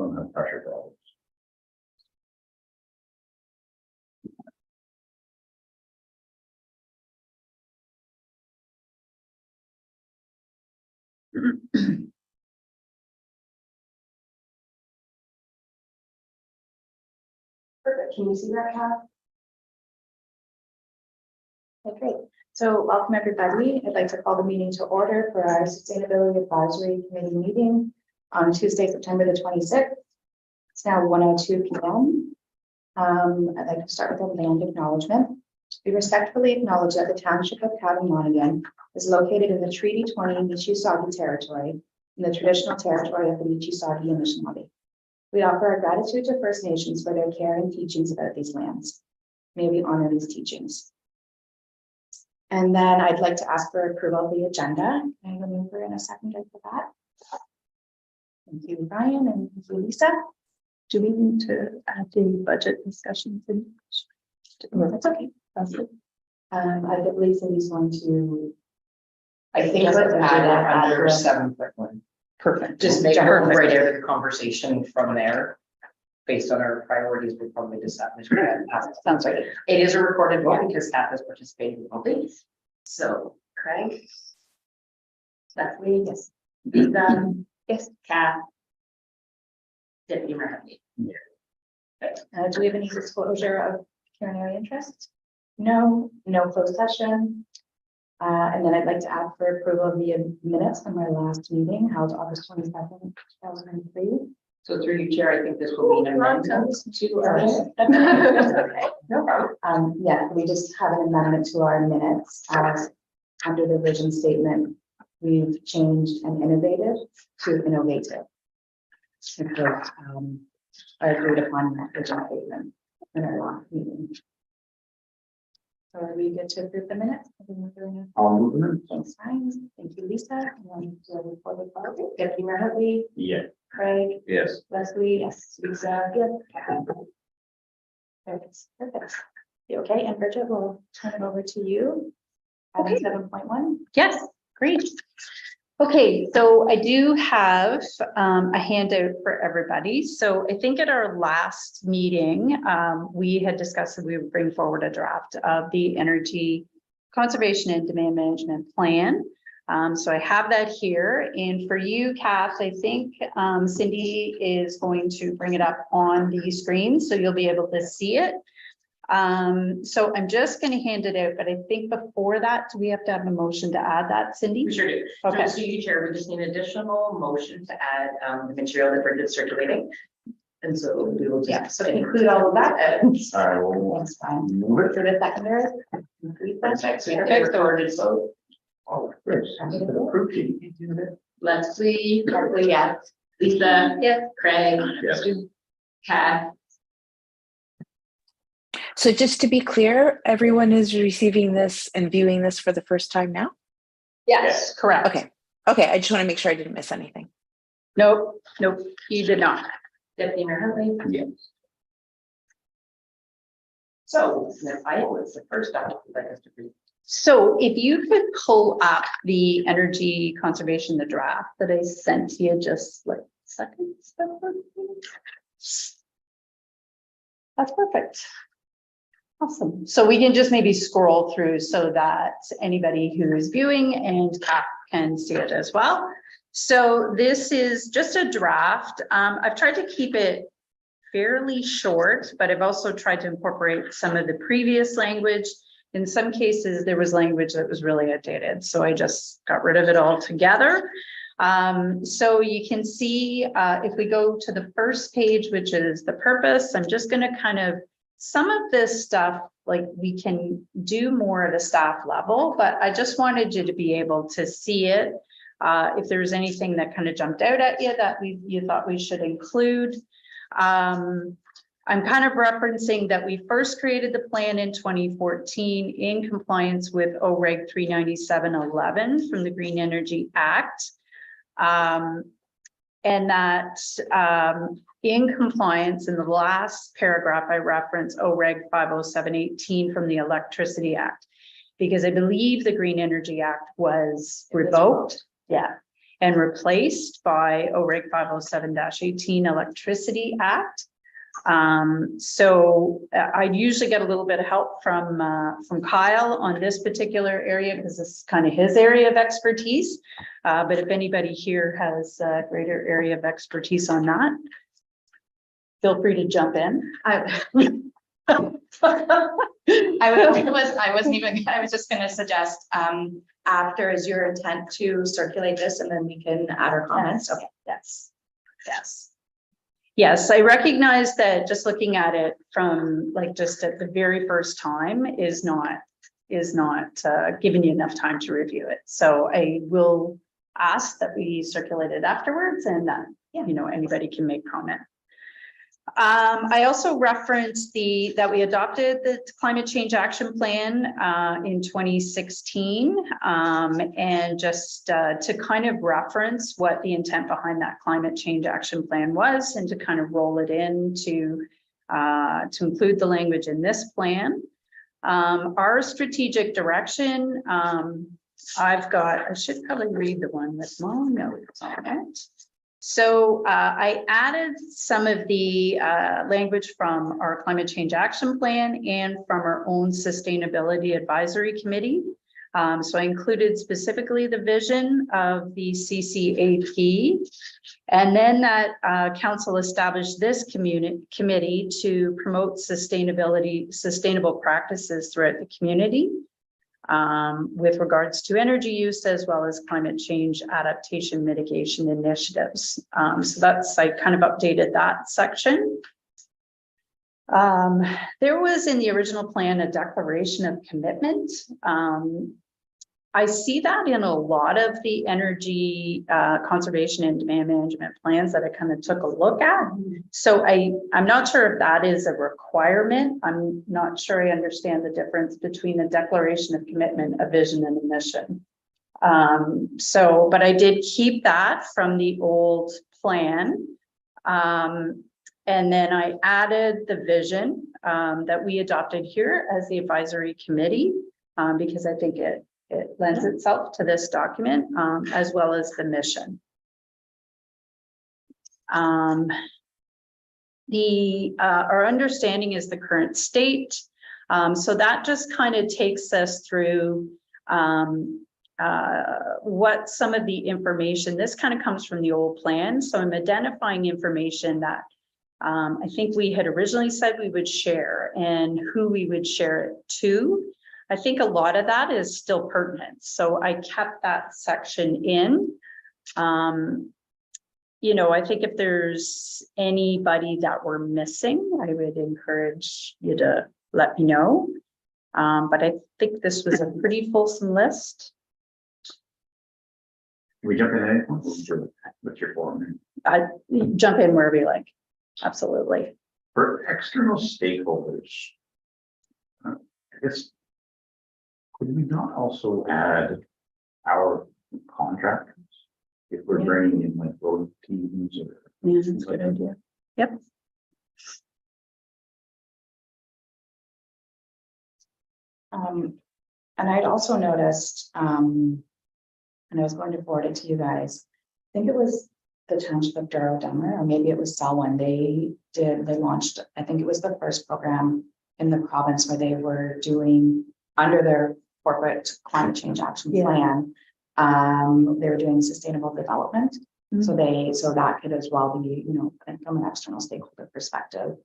don't have pressure problems. Perfect. Can you see that, Kat? Okay, great. So welcome everybody. I'd like to call the meeting to order for our Sustainability Advisory Committee meeting on Tuesday, September the 26th. It's now 1:02 p.m. I'd like to start with a land acknowledgement. We respectfully acknowledge that the Township of Cabin is located in the Treaty 20 Michi-Sagi territory in the traditional territory of the Michi-Sagi Anishinaabe. We offer our gratitude to First Nations for their care and teachings about these lands. May we honor these teachings. And then I'd like to ask for approval of the agenda. Can I remove her in a second for that? Thank you, Brian, and thank you, Lisa. Do we need to add the budget discussions in? No, that's okay. That's good. I get Lisa's going to. I think let's add it under 7.1. Perfect. Just make Perfect. right out of the conversation from there. Based on our priorities, we'll probably just have to Sounds right. It is a recorded vote because staff is participating remotely. So Craig. Stephanie, yes. Lisa, Yes. Kat. Deputy Mayor Huntley. Do we have any disclosure of pecuniary interest? No closed session. And then I'd like to ask for approval of the minutes from our last meeting held August 22nd, 2003. So through you, Chair, I think this will be an amendment. No problem. Yeah, we just have an amendment to our minutes as under the vision statement. We've changed and innovative to innovative. Because I agreed upon that vision statement in our last meeting. So are we good to approve the minutes? I'll move them. Thanks, Ryan. Thank you, Lisa. And then do a recorded vote. Deputy Mayor Huntley, Yeah. Craig, Yes. Leslie, yes, Lisa, yes. Perfect. You okay? And Bridget, we'll turn it over to you. Item Okay. 7.1. Yes, great. Okay, so I do have a handout for everybody. So I think at our last meeting, we had discussed that we would bring forward a draft of the energy conservation and demand management plan. So I have that here, and for you, Kath, I think Cindy is going to bring it up on the screen, so you'll be able to see it. So I'm just going to hand it out, but I think before that, do we have to have a motion to add that, Cindy? We sure do. Okay. So you, Chair, we just need an additional motion to add the material that Bridget's circulating. And so we will just. Yeah, so include all of that. All right, well, That's fine. move it. For the secondary. Perfect. So we have a recorded vote. Oh, Chris, approve it. Leslie, yes. Lisa, Yes. Craig, Yes. Kat. So just to be clear, everyone is receiving this and viewing this for the first time now? Yes, correct. Okay. Okay, I just want to make sure I didn't miss anything. Nope, you did not. Deputy Mayor Huntley. Yes. So the title is the first document that has to be. So if you could pull up the energy conservation, the draft that I sent to you just like seconds. That's perfect. Awesome. So we can just maybe scroll through so that anybody who is viewing and can see it as well. So this is just a draft. I've tried to keep it fairly short, but I've also tried to incorporate some of the previous language. In some cases, there was language that was really outdated, so I just got rid of it altogether. So you can see if we go to the first page, which is the purpose, I'm just going to kind of some of this stuff, like we can do more at a staff level, but I just wanted you to be able to see it. If there's anything that kind of jumped out at you that you thought we should include. I'm kind of referencing that we first created the plan in 2014 in compliance with OREG 39711 from the Green Energy Act. And that in compliance in the last paragraph, I reference OREG 50718 from the Electricity Act, because I believe the Green Energy Act was revoked. Yeah. and replaced by OREG 507-18 Electricity Act. So I usually get a little bit of help from Kyle on this particular area because this is kind of his area of expertise. But if anybody here has a greater area of expertise on that, feel free to jump in. I was just gonna suggest, after is your intent to circulate this and then we can add our comments. Okay. Yes, yes. Yes, I recognize that just looking at it from like just at the very first time is not giving you enough time to review it. So I will ask that we circulate it afterwards and that, you know, anybody can make comment. I also referenced that we adopted the Climate Change Action Plan in 2016, and just to kind of reference what the intent behind that Climate Change Action Plan was, and to kind of roll it in to include the language in this plan. Our strategic direction, I should probably read the one with long notes on it. So I added some of the language from our Climate Change Action Plan and from our own Sustainability Advisory Committee. So I included specifically the vision of the CCAP, and then that council established this committee to promote sustainable practices throughout the community. With regards to energy use as well as climate change adaptation mitigation initiatives. So I kind of updated that section. There was in the original plan a declaration of commitment. I see that in a lot of the energy conservation and demand management plans that I kind of took a look at. So I'm not sure if that is a requirement. I'm not sure I understand the difference between a declaration of commitment, a vision, and a mission. But I did keep that from the old plan. And then I added the vision that we adopted here as the advisory committee, because I think it lends itself to this document, as well as the mission. Our understanding is the current state. So that just kind of takes us through what some of the information, this kind of comes from the old plan. So I'm identifying information that I think we had originally said we would share and who we would share it to. I think a lot of that is still pertinent. So I kept that section in. You know, I think if there's anybody that we're missing, I would encourage you to let me know. But I think this was a pretty fulsome list. Can we jump in anything? What's your form? I jump in wherever you like. Absolutely. For external stakeholders, I guess, could we not also add our contractors if we're bringing in like road teams or? Yeah, that's a good idea. Yep. And I'd also noticed, and I was going to forward it to you guys. I think it was the Township of Douro Dummer, or maybe it was Selwyn. They launched, I think it was the first program in the province where they were doing under their corporate climate change action plan. They were doing sustainable development. So that could as well be, you know, from an external stakeholder perspective,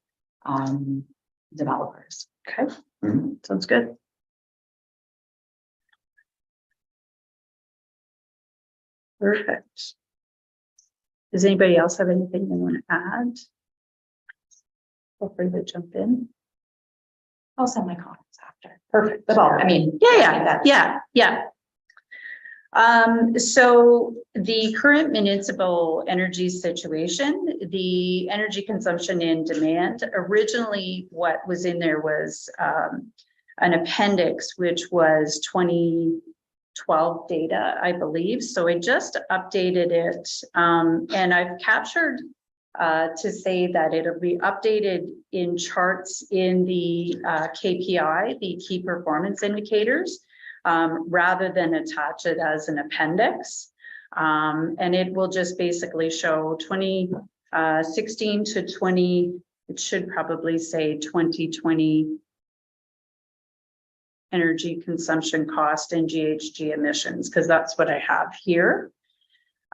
developers. Okay. Sounds good. Perfect. Does anybody else have anything they want to add? Feel free to jump in. I'll send my comments after. Perfect. Well, I mean, Yeah. So the current municipal energy situation, the energy consumption and demand, originally what was in there was an appendix, which was 2012 data, I believe. So I just updated it, and I've captured to say that it'll be updated in charts in the KPI, the key performance indicators, rather than attach it as an appendix. And it will just basically show 2016 to 20, it should probably say 2020 energy consumption cost and GHG emissions, because that's what I have here.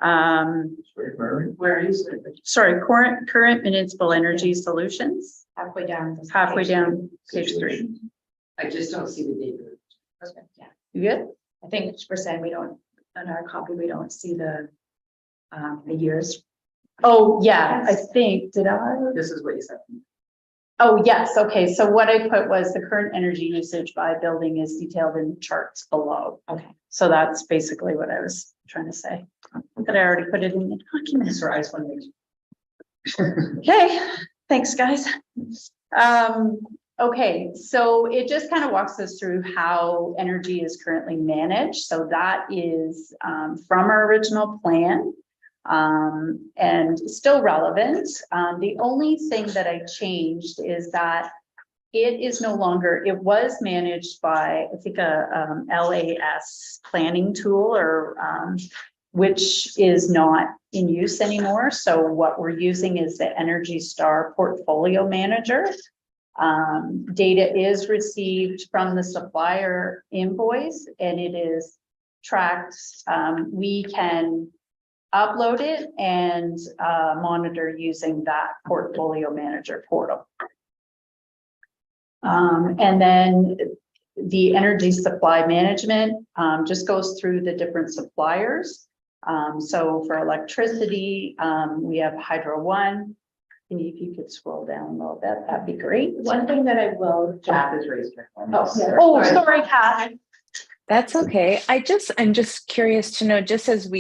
Where is it? Sorry, current municipal energy solutions, Halfway down. halfway down page 3. I just don't see the data. Perfect, yeah. You good? I think we're saying we don't, on our copy, we don't see the years. Oh, yeah, I think, did I? This is what you said. Oh, yes, okay, so what I put was the current energy usage by building is detailed in the charts below. Okay. So that's basically what I was trying to say. But I already put it in the document. Sorry, I just want to make sure. Okay, thanks, guys. Okay, so it just kind of walks us through how energy is currently managed. So that is from our original plan and still relevant. The only thing that I changed is that it is no longer, it was managed by, I think, a LAS planning tool or which is not in use anymore. So what we're using is the Energy Star Portfolio Manager. Data is received from the supplier invoice and it is tracked. We can upload it and monitor using that Portfolio Manager portal. And then the energy supply management just goes through the different suppliers. So for electricity, we have Hydro One. And if you could scroll down a little bit, that'd be great. One thing that I will. Jack is raised her hand. Oh, sorry, Kath. That's okay. I'm just curious to know, just as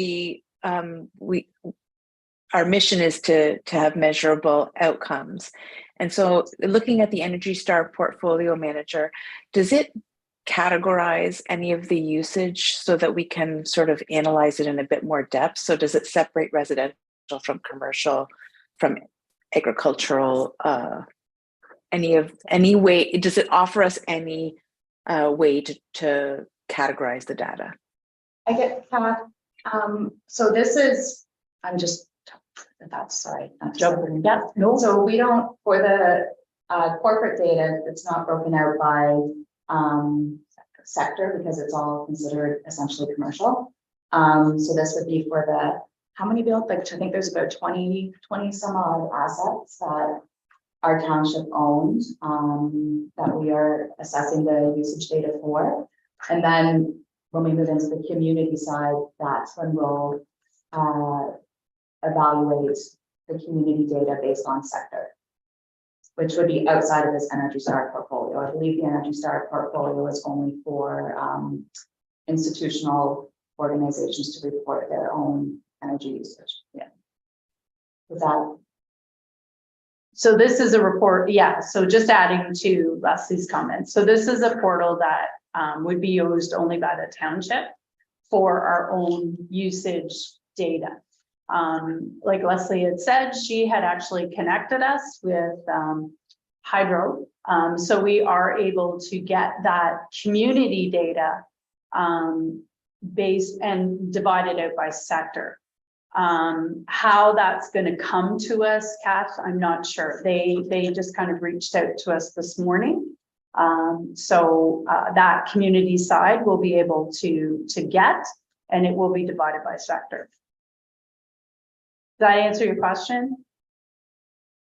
our mission is to have measurable outcomes. And so looking at the Energy Star Portfolio Manager, does it categorize any of the usage so that we can sort of analyze it in a bit more depth? So does it separate residential from commercial, from agricultural, any way, does it offer us any way to categorize the data? I get Pat. So this is, sorry. Yeah, no. So we don't, for the corporate data, it's not broken out by sector because it's all considered essentially commercial. So this would be for the, how many built? Like, I think there's about 20 some odd assets that our township owned that we are assessing the usage data for. And then when we move into the community side, that's when we'll evaluate the community data based on sector, which would be outside of this Energy Star portfolio. I believe the Energy Star portfolio is only for institutional organizations to report their own energy usage. Yeah. Is that? So this is a report, yeah, so just adding to Leslie's comments. So this is a portal that would be used only by the township for our own usage data. Like Leslie had said, she had actually connected us with Hydro. So we are able to get that community data based and divided out by sector. How that's going to come to us, Kath, I'm not sure. They just kind of reached out to us this morning. So that community side will be able to get, and it will be divided by sector. Does that answer your question?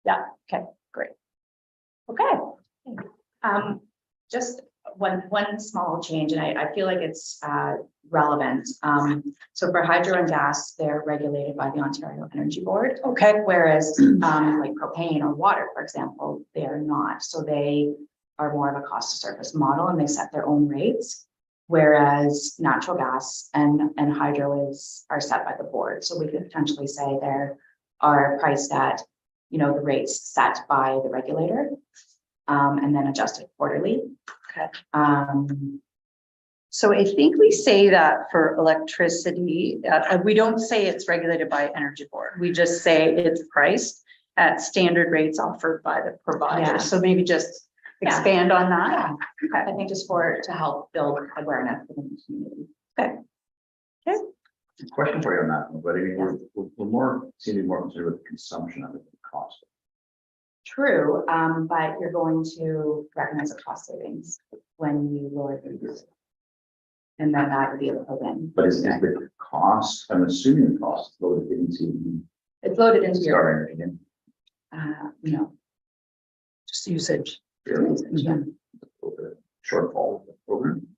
Yeah, okay, great. Okay. Just one small change, and I feel like it's relevant. So for hydro and gas, they're regulated by the Ontario Energy Board. Okay. Whereas like propane or water, for example, they are not. So they are more of a cost to service model and they set their own rates. Whereas natural gas and hydro are set by the board. So we could potentially say there are priced at, the rates set by the regulator and then adjusted quarterly. Okay. So I think we say that for electricity, we don't say it's regulated by Energy Board. We just say it's priced at standard rates offered by the provider. Yeah. So maybe just expand on that. Okay. I think just to help build awareness within the community. Okay. Okay. Question for you on that, one, but I mean, we're more, seem to be more concerned with the consumption of it than cost. True, but you're going to recognize the cost savings when you lower the use. And then that would be a win. But is the cost, I'm assuming the cost is loaded into It's loaded into your, Star Energy and no. Just usage. Yeah. shortfall of the program.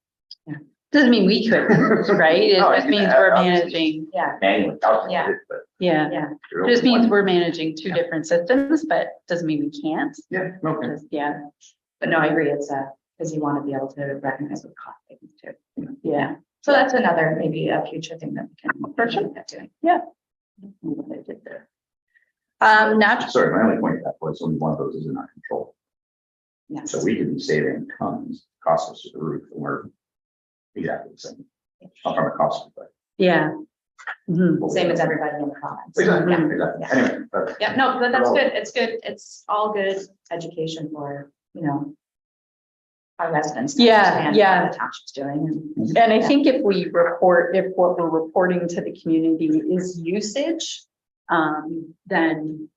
Doesn't mean we could, right? It No, just means yeah, we're obviously. managing, Yeah, Manually calculated, but. yeah. yeah, you're Just means only- we're managing two different systems, but doesn't mean we can't. Yeah, okay. Just- Yeah, but no, I agree, it's because you want to be able to recognize what cost savings too. yeah. So that's another, maybe a future thing that we can. For sure. look at doing. What I did there. Natural, Sorry, my only point at that was only one of those is in our control. Yes. So we could be saving tons, cost us to the roof, and we're exactly the same. Not from a cost perspective. yeah. Mhm. Same as everybody in the province. Exactly, Yeah. exactly. Yeah. Anyway, but Yeah, no, but that's good. It's good. It's all good education for, our residents. to Yeah, understand what yeah. The township's doing. And And I think if we report, if what we're reporting to the community is usage, then,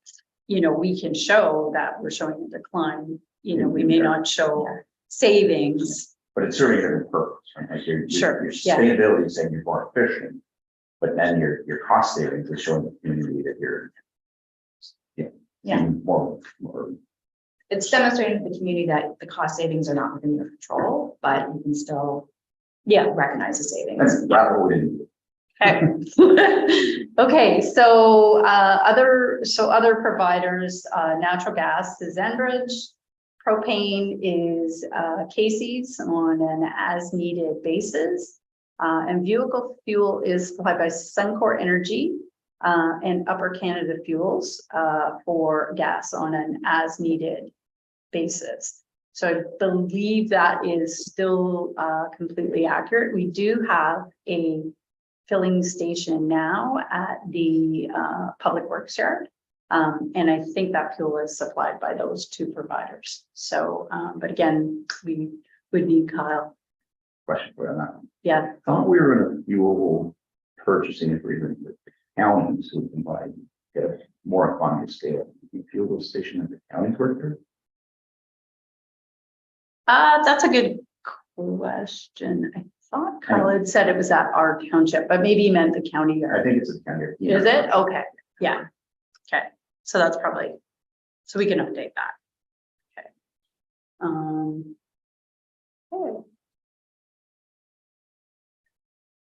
we can show that we're showing a decline. We may not show savings. But it's serving a different purpose, right? Like Sure, your yeah. sustainability is saying you're more efficient, but then your cost savings is showing the community that you're. Yeah. More, it's demonstrating to the community that the cost savings are not within your control, but you can still Yeah. recognize the savings. that's what we didn't do. Okay. Okay, so other providers, natural gas is Enbridge. Propane is Casey's on an as-needed basis. And vehicle fuel is supplied by Suncor Energy and Upper Canada Fuels for gas on an as-needed basis. So I believe that is still completely accurate. We do have a filling station now at the Public Works Yard. And I think that fuel is supplied by those two providers. So, but again, we would need Kyle. Question for you on that one. Yeah, I thought we were in a fuel purchasing agreement with the counties who can buy, get a more economy scale. You fuel station at the county worker. that's a good question. I thought Kyle had said it was at our township, but maybe he meant the county I yard. think it's at the county. Is it? Okay, yeah. Okay, so that's probably, so we can update that. Okay. Okay.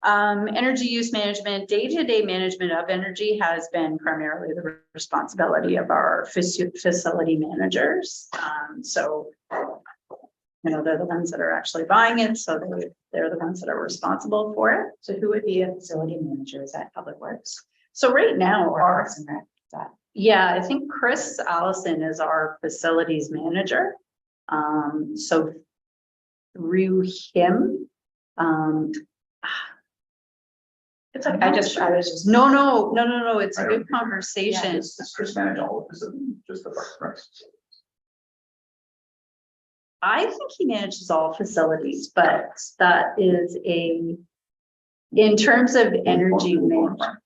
Energy use management, day-to-day management of energy has been primarily the responsibility of our facility managers. So, they're the ones that are actually buying it, so they're the ones that are responsible for it. So who would be a facility manager? Is that Public Works? So right now, Or our, Parks and Rec? Is that- yeah, I think Chris Allison is our facilities manager. So through him, It's like, I was just. no, it's a I good don't- conversation. It's Chris manage all of this, just the price. I think he manages all facilities, but that is in terms of energy management.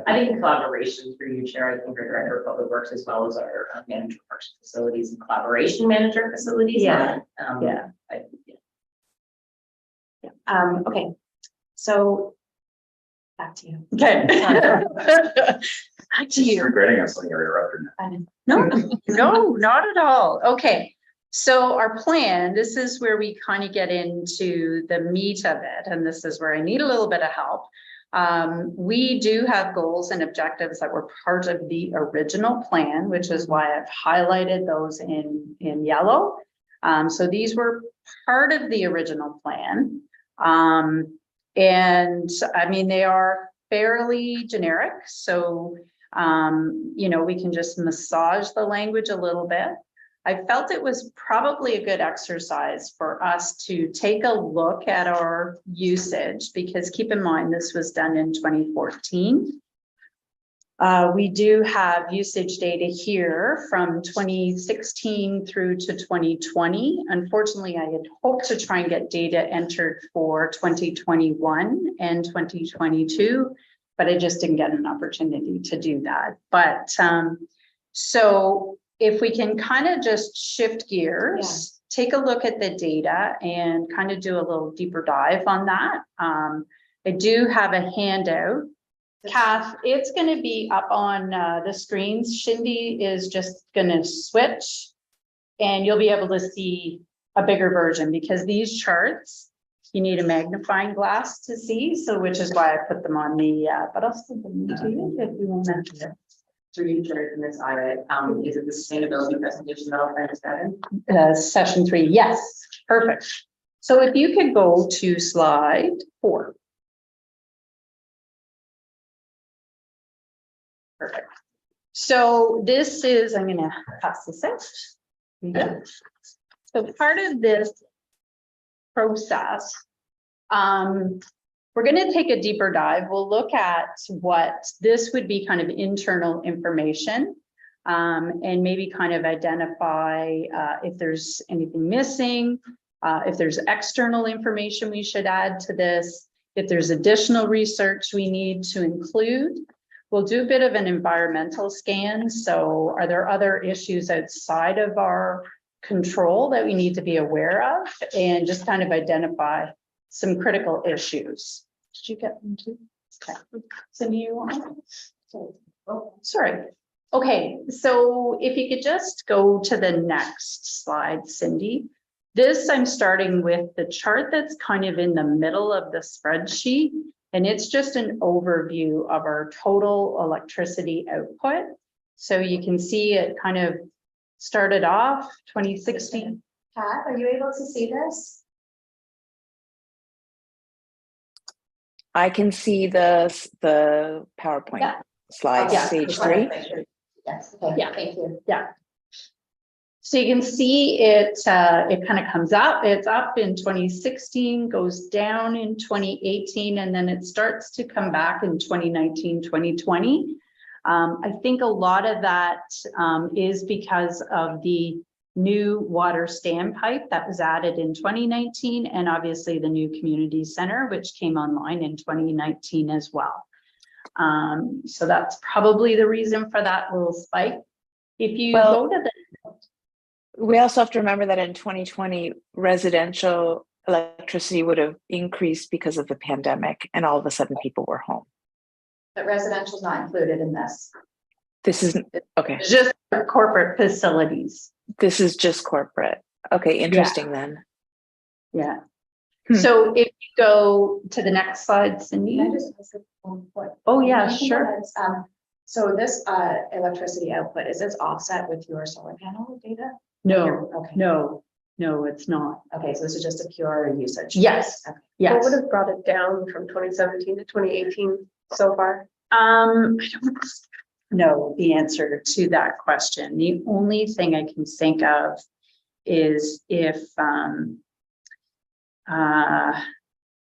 I think in collaboration through you, Chair, I think our Director of Public Works as well as our Manager of Parks and Facilities and Collaboration Manager of Facilities. Yeah. Yeah. Okay, so back to you. Okay. Back to you. Regretting us letting you interrupt. No, no, not at all. Okay. So our plan, this is where we kind of get into the meat of it, and this is where I need a little bit of help. We do have goals and objectives that were part of the original plan, which is why I've highlighted those in yellow. So these were part of the original plan. And I mean, they are fairly generic. So, we can just massage the language a little bit. I felt it was probably a good exercise for us to take a look at our usage, because keep in mind, this was done in 2014. We do have usage data here from 2016 through to 2020. Unfortunately, I had hoped to try and get data entered for 2021 and 2022, but I just didn't get an opportunity to do that. But so if we can kind of just shift gears, take a look at the data and kind of do a little deeper dive on that. I do have a handout. Kath, it's going to be up on the screens. Shindy is just going to switch and you'll be able to see a bigger version because these charts, you need a magnifying glass to see. So which is why I put them on the, but I'll send them to you if you want to. To reiterate in this audit, is it the sustainability presentation that I'll understand? Session 3, yes, perfect. So if you could go to slide 4. Perfect. So this is, I'm gonna pass this out. Yeah. So part of this process, we're gonna take a deeper dive. We'll look at what this would be kind of internal information and maybe kind of identify if there's anything missing, if there's external information we should add to this, if there's additional research we need to include. We'll do a bit of an environmental scan. So are there other issues outside of our control that we need to be aware of and just kind of identify some critical issues? Did you get them too? Okay. So you want? Oh, sorry. Okay, so if you could just go to the next slide, Cindy. This, I'm starting with the chart that's kind of in the middle of the spreadsheet. And it's just an overview of our total electricity output. So you can see it kind of started off 2016. Kat, are you able to see this? I can see the PowerPoint Yeah. slide, Yeah. stage 3. Yes, okay, Yeah. thank you. Yeah. So you can see it, it kind of comes up, it's up in 2016, goes down in 2018, and then it starts to come back in 2019, 2020. I think a lot of that is because of the new water standpipe that was added in 2019, and obviously the new community center, which came online in 2019 as well. So that's probably the reason for that little spike. If you go to the We also have to remember that in 2020, residential electricity would have increased because of the pandemic, and all of a sudden people were home. But residential is not included in this. This isn't, okay, It's just corporate facilities. this is just corporate. Okay, interesting then. Yeah. Hmm. So if you go to the next slide, Cindy. Can I just ask one point? Oh, yeah, Can I sure. ask, so this electricity output, is this offset with your solar panel data? No, Okay. no, it's not. Okay, so this is just a pure usage. Yes, Okay. What yes. would have brought it down from 2017 to 2018 so far? I don't know the answer to that question. The only thing I can think of is if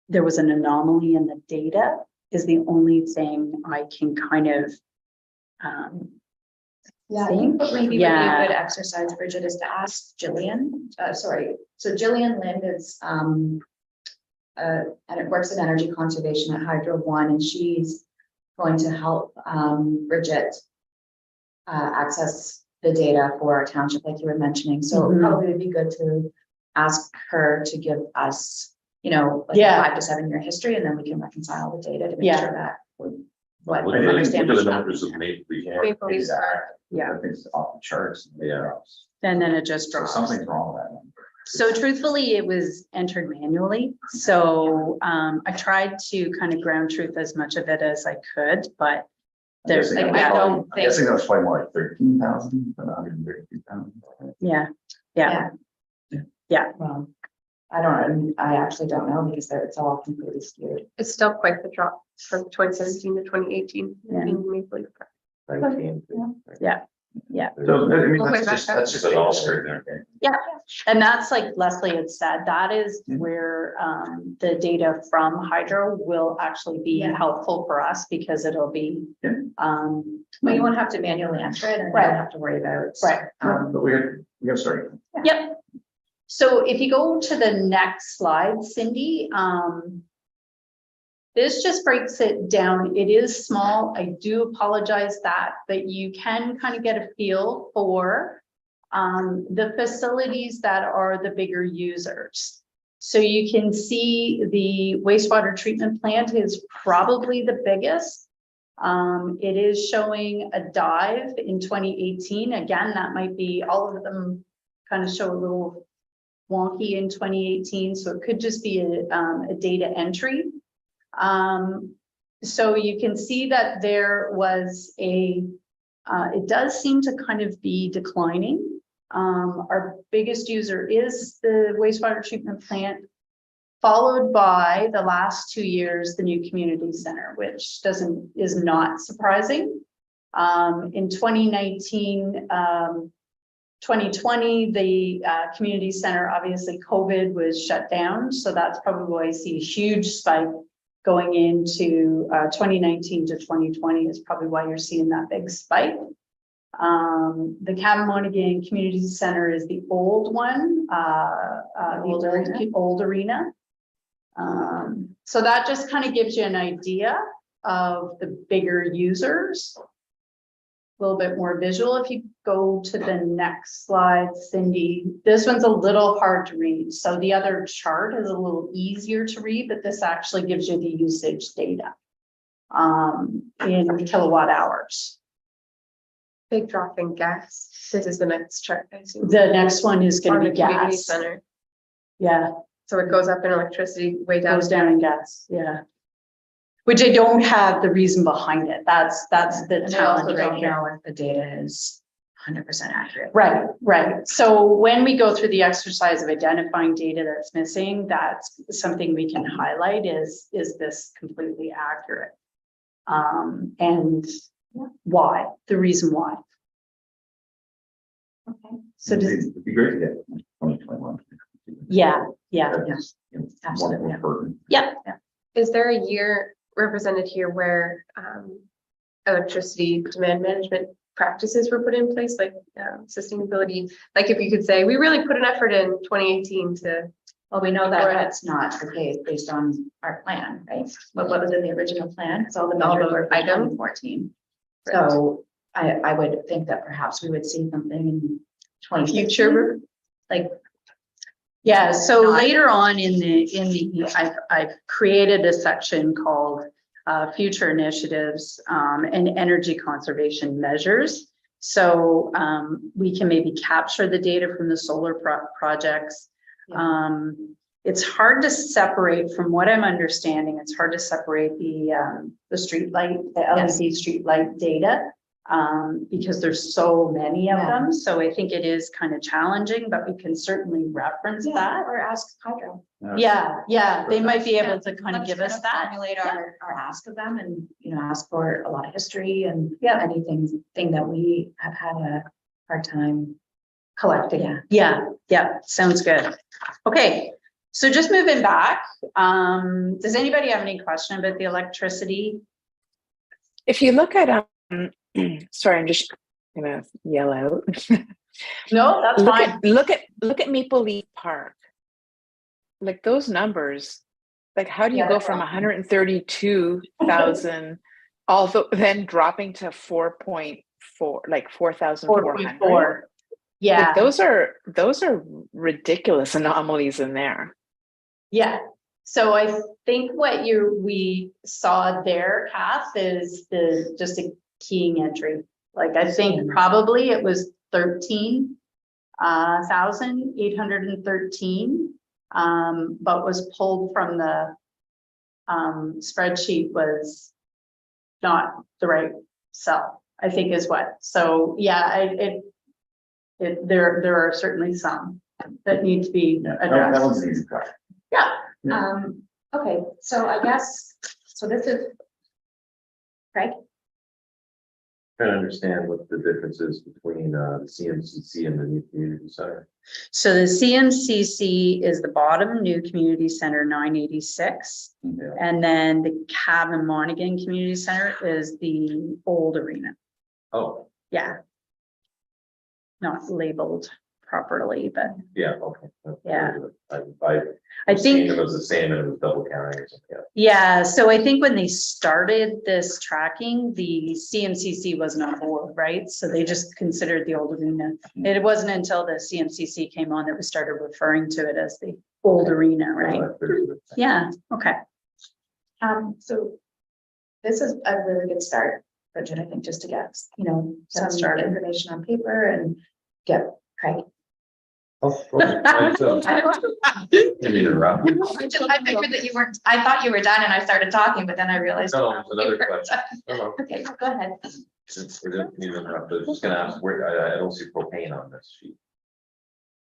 there was an anomaly in the data is the only thing I can kind of Yeah, I think what maybe would be Yeah. a good exercise, Bridget, is to ask Jillian, so Jillian Lind is, and it works in energy conservation at Hydro One, and she's going to help, Bridget access the data for our township, like you were mentioning, so it Mhm. probably would be good to ask her to give us, like Yeah. a 5 to 7 year history, and then we can reconcile the data to make Yeah. sure that what Look at the understand look at the what's numbers of happening. Maple Leaf. Maple Leaf's Yeah. I think it's off the charts. Yeah. and then it just So drops. something's wrong with that number. So truthfully, it was entered manually. So I tried to kind of ground truth as much of it as I could, but I'm there's guessing like, that was I probably- don't I'm think, guessing that was probably more like 13,000 than 132,000. yeah. Well, I actually don't know because it's all completely skewed. It's still quite the drop from 2017 to 2018 Yeah. in Maple Leaf. Yeah. So, I mean, Okay, that's just all starting there. And that's like Leslie had said, that is Mhm. where the data from Hydro will actually be Yeah. helpful for us because it'll be. Yeah. Well, you won't have to manually enter it and you Right. don't have to worry about. Right. But we got to start. Yep. So if you go to the next slide, Cindy, this just breaks it down. It is small. I do apologize that, but you can kind of get a feel for the facilities that are the bigger users. So you can see the wastewater treatment plant is probably the biggest. It is showing a dive in 2018. Again, that might be all of them kind of show a little wonky in 2018. So it could just be a data entry. So you can see that there was it does seem to kind of be declining. Our biggest user is the wastewater treatment plant, followed by the last 2 years, the new community center, which is not surprising. In 2019, 2020, the community center, obviously COVID was shut down. So that's probably why I see a huge spike going into 2019 to 2020 is probably why you're seeing that big spike. The Catamonigan Community Center is the old one, the old arena. So that just kind of gives you an idea of the bigger users. A little bit more visual. If you go to the next slide, Cindy, this one's a little hard to read. So the other chart is a little easier to read, but this actually gives you the usage data in kilowatt hours. Big drop in gas. This is the next chart. I assume. The next one is going On to the be community gas. center. Yeah, So it goes up in electricity, way down. goes down in gas. Yeah. Which I don't have the reason behind it. That's the And I also challenge right don't here. know if the data is 100% accurate. Right, right. So when we go through the exercise of identifying data that's missing, that's something we can highlight is this completely accurate? And why, the reason why. Okay. So does, It'd be great to get 2021. yeah. That's, you know, Absolutely, more yeah. pertinent. Yeah, Is there a year represented here where electricity demand management practices were put in place, like sustainability? Like if you could say, we really put an effort in 2018 to. Well, we know that Or- that's not the case based on our plan, right? But what was in the original plan? Because all the All measures the were for items. 2014. Right. So I would think that perhaps we would see something in 2015. Future. Like, yeah. So Not- later on I've created a section called future initiatives and energy conservation measures. So we can maybe capture the data from the solar projects. It's hard to separate from what I'm understanding. It's hard to separate the street light, the LED street light data because there's so many of them. So I think it is kind of challenging, but we can certainly reference that. or ask Hydro. Yeah, they might be able to kind of Let's give us that. Formulate our ask of them and, ask for a lot of history and Yeah. anything that we have had a hard time collecting. Yeah, sounds good. Okay, so just moving back, does anybody have any question about the electricity? If you look at, sorry, I'm just gonna yell out. No, that's Look fine. at, look at Maple Leaf Park. Like those numbers, like how do you Yeah, go they're from awesome. 132,000, although then dropping to 4.4, like 4,400? 4.4. Yeah, Like those are ridiculous anomalies in there. yeah. So I think what we saw there, Kath, is just a keying entry. Like I think probably it was 13,813, but was pulled from the spreadsheet was not the right cell, I think is what. So yeah, there are certainly some that need to be Yeah, that addressed. one's an easy cut. Yeah. Yeah. Okay, so I guess, so this is Craig. Trying to understand what the difference is between the CMCC and the new community center. So the CMCC is the bottom, new community center 986. Yeah. And then the Cavan Monaghan Community Center is the old arena. Oh, Yeah. Not labeled properly, but yeah, okay. Yeah. I I seen think, it was the same and it was double counting or something. yeah, so I think when they started this tracking, the CMCC wasn't on board, right? So they just considered the old arena. It wasn't until the CMCC came on that we started referring to it as the old arena, right? Yeah, okay. So this is a really good start, Bridget, I think, just to get, some Start. information on paper and get Craig. Oh, okay. I didn't mean to interrupt. I figured that you weren't, I thought you were done and I started talking, but then I realized. No, it's another question. No, Okay, go ahead. we didn't mean to interrupt. I was just gonna ask where, I don't see propane on this sheet.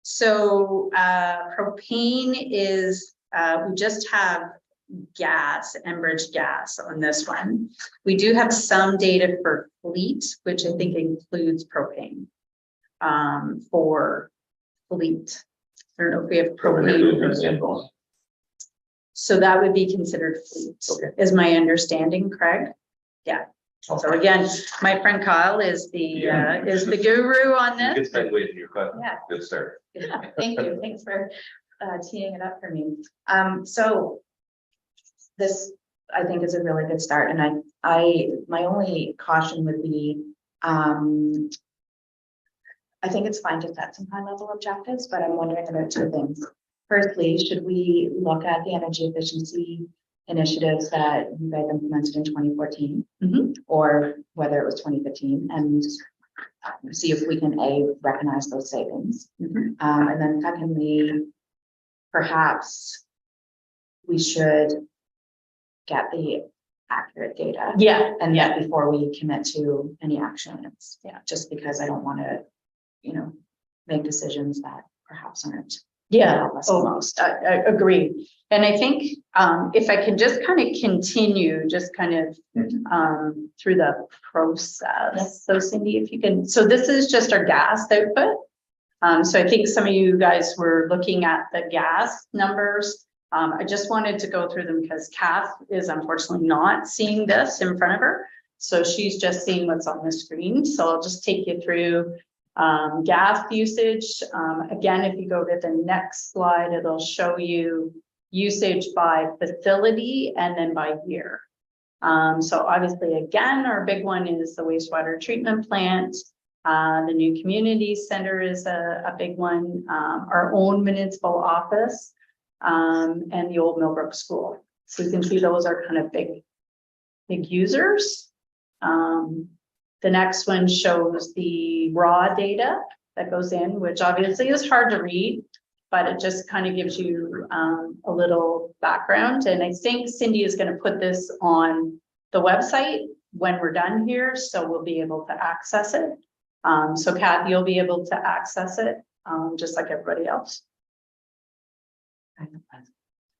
So propane is, we just have gas, Enbridge gas on this one. We do have some data for fleet, which I think includes propane for fleet. I don't know if we have propane. So that would be considered fleet, Okay. is my understanding, Craig? Yeah. So again, my friend Kyle is the guru on Good this. segue to your question. Yeah. Good start. Yeah, thank you. Thanks for teeing it up for me. So this, I think, is a really good start, and my only caution would be, I think it's fine to set some high level objectives, but I'm wondering about two things. Firstly, should we look at the energy efficiency initiatives that you guys implemented in 2014? Mhm. Or whether it was 2015, and see if we can recognize those savings. Mhm. And then secondly, perhaps we should get the accurate data. Yeah, And yeah, yet before we commit to any actions. Yeah. Just because I don't want to, make decisions that perhaps aren't. yeah, help us the almost, I agree. And I think, if I can just kind of continue, just kind of, through the process. Yes. So Cindy, if you can, so this is just our gas output. So I think some of you guys were looking at the gas numbers. I just wanted to go through them because Kath is unfortunately not seeing this in front of her. So she's just seeing what's on the screen. So I'll just take you through gas usage. Again, if you go to the next slide, it'll show you usage by facility and then by year. So obviously, again, our big one is the wastewater treatment plant. The new community center is a big one, our own municipal office, and the old Millbrook School. So you can see those are kind of big users. The next one shows the raw data that goes in, which obviously is hard to read, but it just kind of gives you a little background. And I think Cindy is going to put this on the website when we're done here, so we'll be able to access it. So Kath, you'll be able to access it, just like everybody else.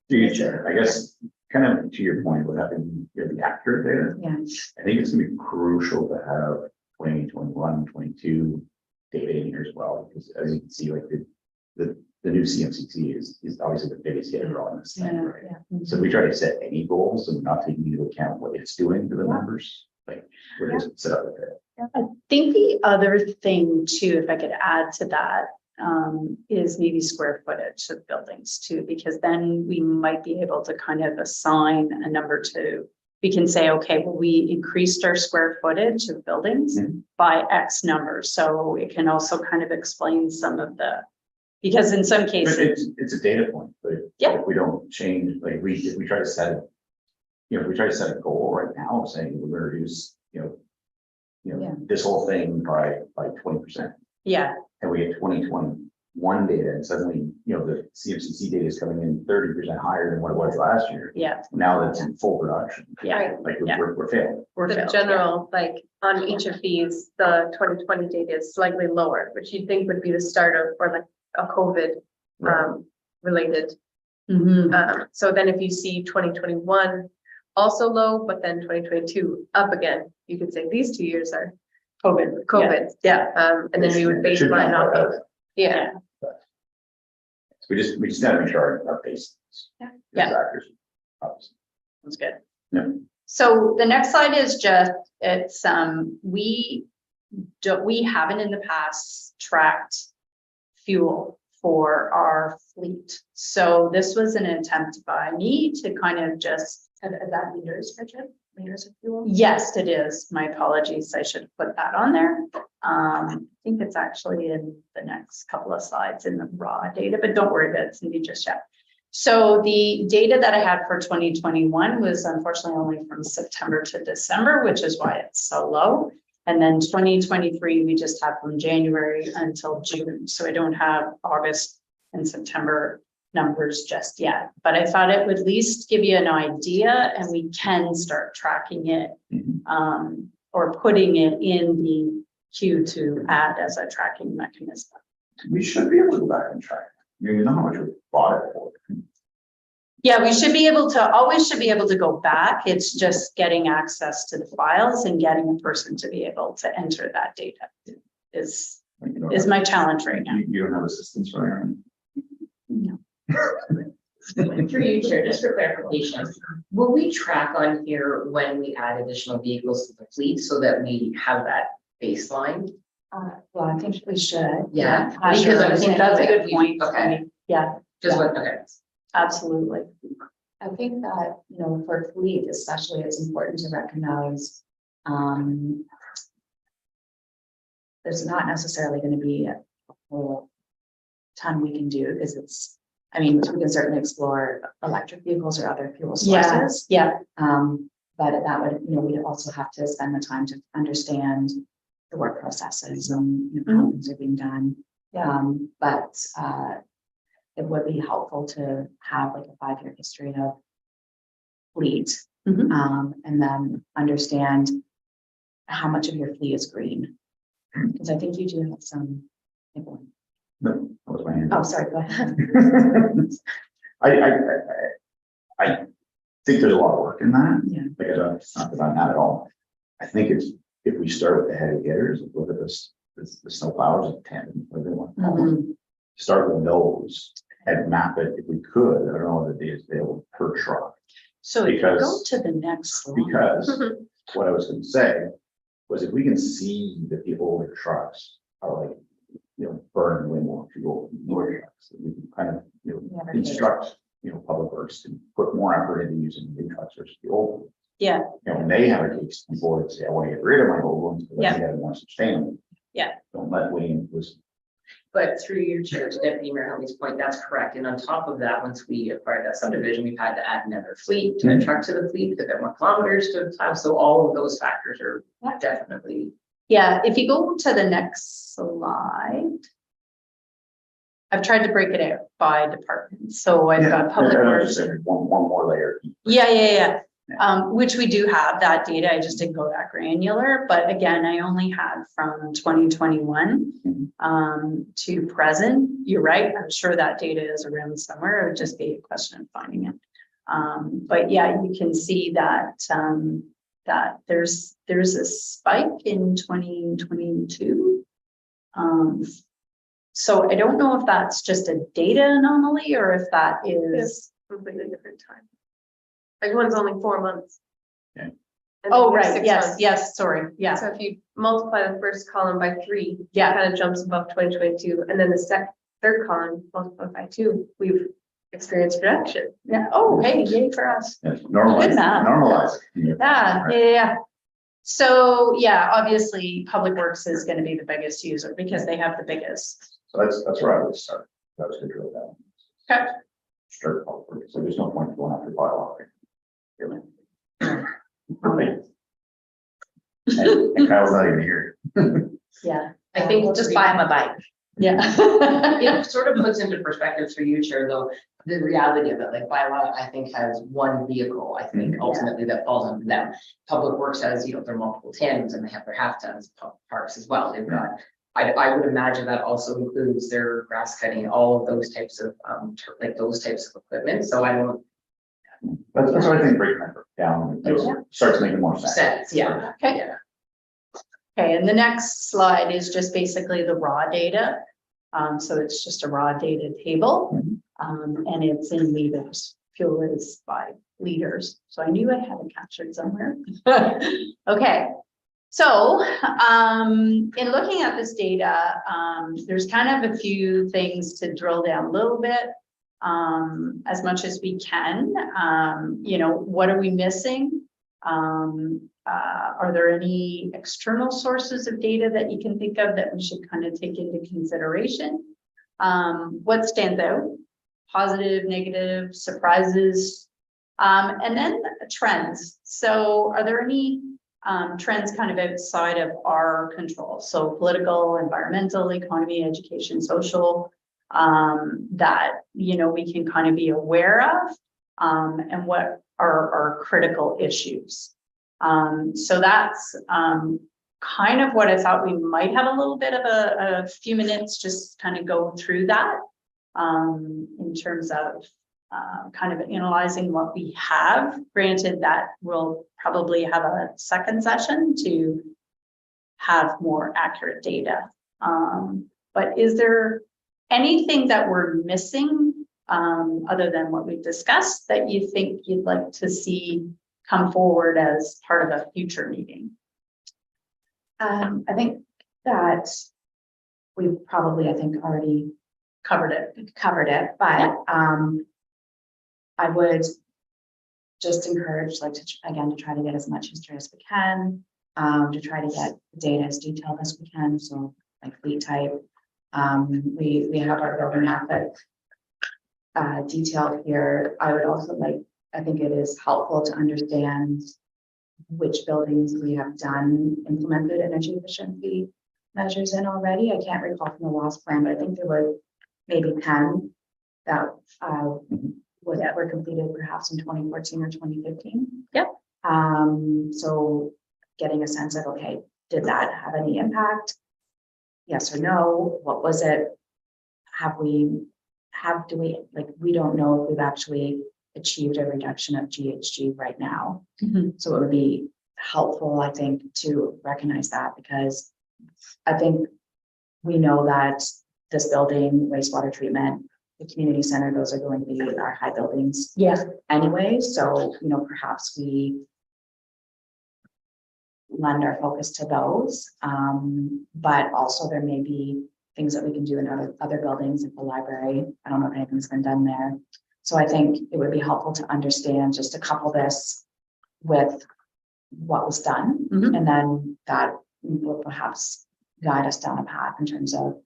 Future, I guess, kind of to your point, what happened, the accurate data. Yeah. I think it's gonna be crucial to have 2021, 22 data in here as well, because as you can see, like the new CMCC is obviously the biggest hitter on this thing, right? So if we try to set any goals and not taking into account what it's doing to the numbers, like we're just set up with it. I think the other thing too, if I could add to that, is maybe square footage of buildings too, because then we might be able to kind of assign a number to, we can say, okay, well, we increased our square footage of buildings by X number. So it can also kind of explain some of the, because in some But cases, it's a data point, but Yeah. if we don't change, like if we try to set, if we try to set a goal right now, saying we're gonna reduce, Yeah. this whole thing by 20%. yeah, And we get 2021 data and suddenly, the CMCC data is coming in 30% higher than what it was last year. yeah, Now that's in full production, yeah. like Yeah. we're failing. We're The failed, general, like, on each of these, the 2020 data is slightly lower, which you'd think would be the start of, or like a COVID related. yeah. Mhm. So then if you see 2021 also low, but then 2022 up again, you could say these 2 years are COVID. COVID. Yeah. And then we would It should be baseline off of, that. yeah. We just gotta make sure our base. Yeah. Accuracy, obviously. That's good. Yeah. So the next slide is just, it's, we haven't in the past tracked fuel for our fleet. So this was an attempt by me to kind of just. Are that liters, Bridget? Liters of fuel? Yes, it is. My apologies. I should have put that on there. I think it's actually in the next couple of slides in the raw data, but don't worry about it, Cindy, just yet. So the data that I had for 2021 was unfortunately only from September to December, which is why it's so low. And then 2023, we just have from January until June. So I don't have August and September numbers just yet, but I thought it would at least give you an idea and we can start tracking it or putting it in the queue to add as a tracking mechanism. We should be able to go back and track. I mean, we know how much we bought it for. Yeah, we should be able to, always should be able to go back. It's just getting access to the files and getting a person to be able to enter that data is Like, you know, my challenge right now. You don't have assistance for Aaron? No. Through you, Chair, just for clarification, will we track on here when we add additional vehicles to the fleet so that we have that baseline? Well, I think we should. Yeah, Because because I I'm think thinking that's a that good we- point. okay. Yeah, Just what, okay. absolutely. I think that, for fleet especially, it's important to recognize, there's not necessarily going to be a whole ton we can do because we can certainly explore electric vehicles or other fuel sources. Yeah, But that would, we'd also have to spend the time to understand the work processes and how things are being done. But it would be helpful to have like a 5-year history of fleet, and then understand how much of your fleet is green. Because I think you do have some. No, that was my hand. Oh, sorry, go ahead. I think there's a lot of work in that. Yeah. Like, it's not that I'm not at all. I think it's, if we start with the heavy hitters, look at this, the snow plowers at 10, whatever they want to call them. Start with those and map it if we could. I don't know what the data is available per truck. so if you go Because- to the next slide. Because what I was gonna say was if we can see that the older trucks are like, burning way more fuel than newer trucks, we can kind of, instruct, Public Works to put more effort into using new trucks versus the old ones. Yeah. When they have a case before they say, I want to get rid of my old ones, but I get more sustainable. Yeah. Don't let Wayne listen. But through your chair to Deputy Mayor Huntley's point, that's correct. And on top of that, once we acquired that subdivision, we've had to add another fleet to a truck to the fleet, to get more kilometers to plow. So all of those factors are definitely. Yeah, if you go to the next slide. I've tried to break it out by department. So I've got public I was works. just saying, one more layer. Yeah. Which we do have that data. I just didn't go that granular, but again, I only had from 2021 to present. You're right. I'm sure that data is around somewhere. It would just be a question of finding it. But yeah, you can see that that there's a spike in 2022. So I don't know if that's just a data anomaly or if that is. Completely different time. Like one's only 4 months. Yeah. And Oh, then there's right. 6 Yes, months. yes, sorry. Yeah, So if you multiply the first column by 3, yeah. it kind of jumps above 2022, and then the third column multiplied by 2, we've experienced reduction. Yeah. Oh, hey, yay for us. Yes, normalize, Good math. normalize. it. Yeah. So, yeah, obviously, Public Works is going to be the biggest user because they have the biggest. So that's where I would start. That was good drill down. Okay. Start Public Works. So there's no point going after bylaw. Really. And Kyle's not even here. Yeah. I think Just buy him a bike. Yeah. It sort of puts into perspective for you, Chair, though, the reality of it, like bylaw, I think has one vehicle, I think ultimately that falls under them. Public Works has, their multiple tandems and they have their half tons, parks as well. They've got, I would imagine that also includes their grass cutting, all of those types of, those types of equipment. So I don't. That's what I think breaking that down starts making more sense. Yeah. Okay. Yeah. Okay, and the next slide is just basically the raw data. So it's just a raw data table, and it's in liters. Fuel is by liters. So I knew I had it captured somewhere. Okay. So, in looking at this data, there's kind of a few things to drill down a little bit, as much as we can. You know, what are we missing? Are there any external sources of data that you can think of that we should kind of take into consideration? What stands out? Positive, negative, surprises, and then trends. So are there any trends kind of outside of our control? So political, environmental, economy, education, social, that, you know, we can kind of be aware of, and what are our critical issues. So that's kind of what I thought. We might have a little bit of a few minutes, just kind of go through that, in terms of kind of analyzing what we have. Granted that we'll probably have a second session to have more accurate data. But is there anything that we're missing, other than what we've discussed, that you think you'd like to see come forward as part of a future meeting? I think that we've probably, I think, already covered it, but I would just encourage, like, to again, to try to get as much history as we can, to try to get data as detailed as we can. So like fleet type, we have our building asset detailed here. I would also like, I think it is helpful to understand which buildings we have implemented energy efficiency measures in already. I can't recall from the last plan, but I think there were maybe 10 that were completed perhaps in 2014 or 2015. Yep. So getting a sense of, okay, did that have any impact? Yes or no? What was it? Do we, like, we don't know if we've actually achieved a reduction of GHG right now. So it would be helpful, I think, to recognize that, because I think we know that this building, wastewater treatment, the community center, those are going to be our high buildings anyway. So, you know, perhaps we lend our focus to those. But also there may be things that we can do in other buildings, like the library. I don't know if anything's been done there. So I think it would be helpful to understand, just to couple this with what was done, and then that will perhaps guide us down a path in terms of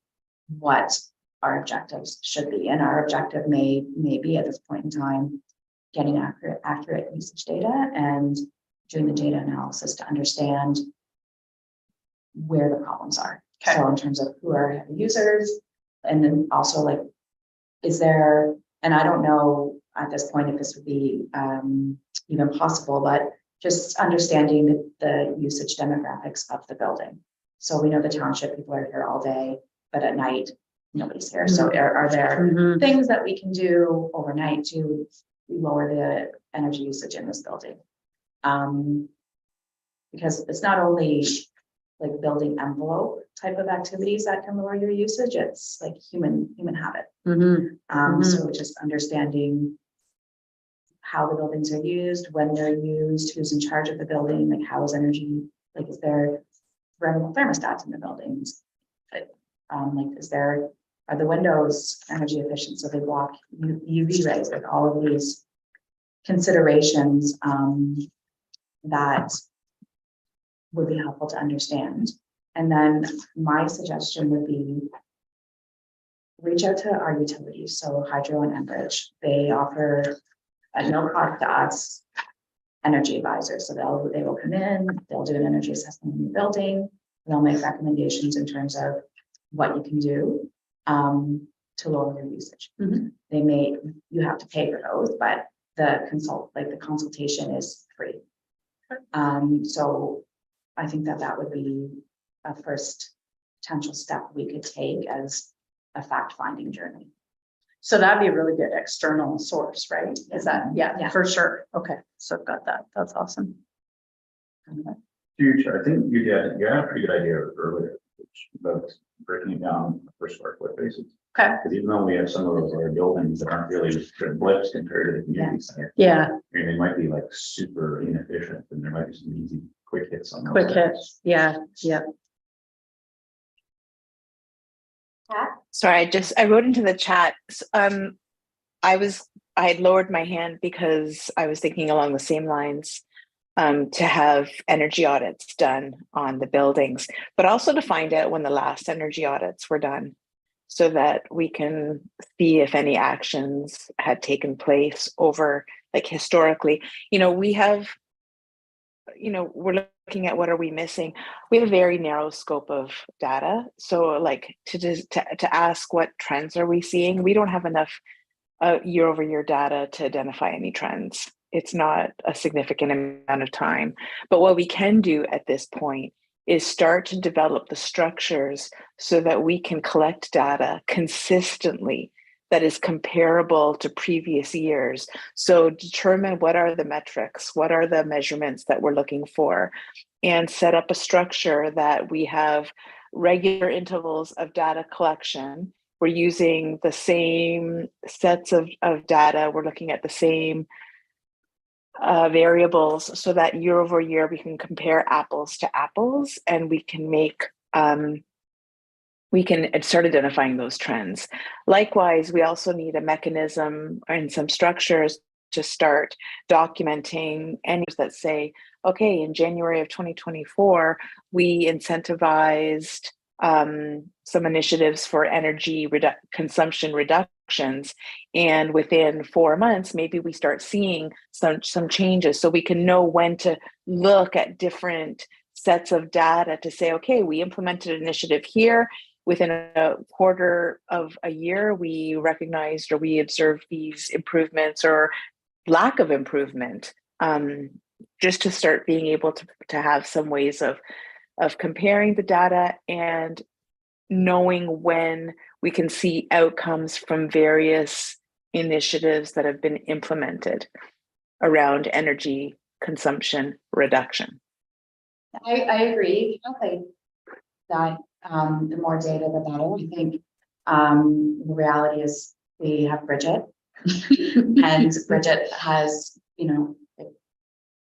what our objectives should be. And our objective may be at this point in time, getting accurate usage data and doing the data analysis to understand where the problems are. Okay. So in terms of who are heavy users, and then also, like, is there, and I don't know at this point if this would be even possible, but just understanding the usage demographics of the building. So we know the township people are here all day, but at night, nobody's here. So are there things that we can do overnight to lower the energy usage in this building? Because it's not only like building envelope type of activities that can lower your usage, it's like human habit. So just understanding how the buildings are used, when they're used, who's in charge of the building, like how is energy, like is there thermostats in the buildings? Like are the windows energy efficient so they block UV rays? Like all of these considerations that would be helpful to understand. And then my suggestion would be reach out to our utilities. So Hydro and Enbridge, they offer at no cost to us energy advisors. So they will come in, they'll do an energy assessment in the building, they'll make recommendations in terms of what you can do to lower your usage. You have to pay for those, but the consultation is free. So I think that would be a first potential step we could take as a fact-finding journey. So that'd be a really good external source, right? Is that, yeah, for sure. Okay, so I've got that. That's awesome. Huge, I think you had a pretty good idea earlier, about breaking it down per square foot basis. Okay. Because even though we have some of those other buildings that aren't really good blips compared to the community center, Yeah, I mean, they might be like super inefficient, and there might be some easy, quick hits on those. quick guys. hits. Yeah, yeah. Sorry, I wrote into the chat. I had lowered my hand because I was thinking along the same lines, to have energy audits done on the buildings, but also to find out when the last energy audits were done, so that we can see if any actions had taken place over, like, historically. We have, we're looking at what are we missing. We have a very narrow scope of data. So, like, to ask what trends are we seeing, we don't have enough year over year data to identify any trends. It's not a significant amount of time. But what we can do at this point is start to develop the structures so that we can collect data consistently that is comparable to previous years. So determine what are the metrics, what are the measurements that we're looking for, and set up a structure that we have regular intervals of data collection. We're using the same sets of data. We're looking at the same variables, so that year over year we can compare apples to apples, and we can start identifying those trends. Likewise, we also need a mechanism and some structures to start documenting any that say, okay, in January of 2024, we incentivized some initiatives for energy consumption reductions, and within 4 months maybe we start seeing some changes, so we can know when to look at different sets of data to say, okay, we implemented an initiative here, within a quarter of a year we recognized or we observed these improvements or lack of improvement, just to start being able to have some ways of comparing the data and knowing when we can see outcomes from various initiatives that have been implemented around energy consumption reduction. I agree. I think that the more data, the better. I think the reality is we have Bridget, and Bridget has,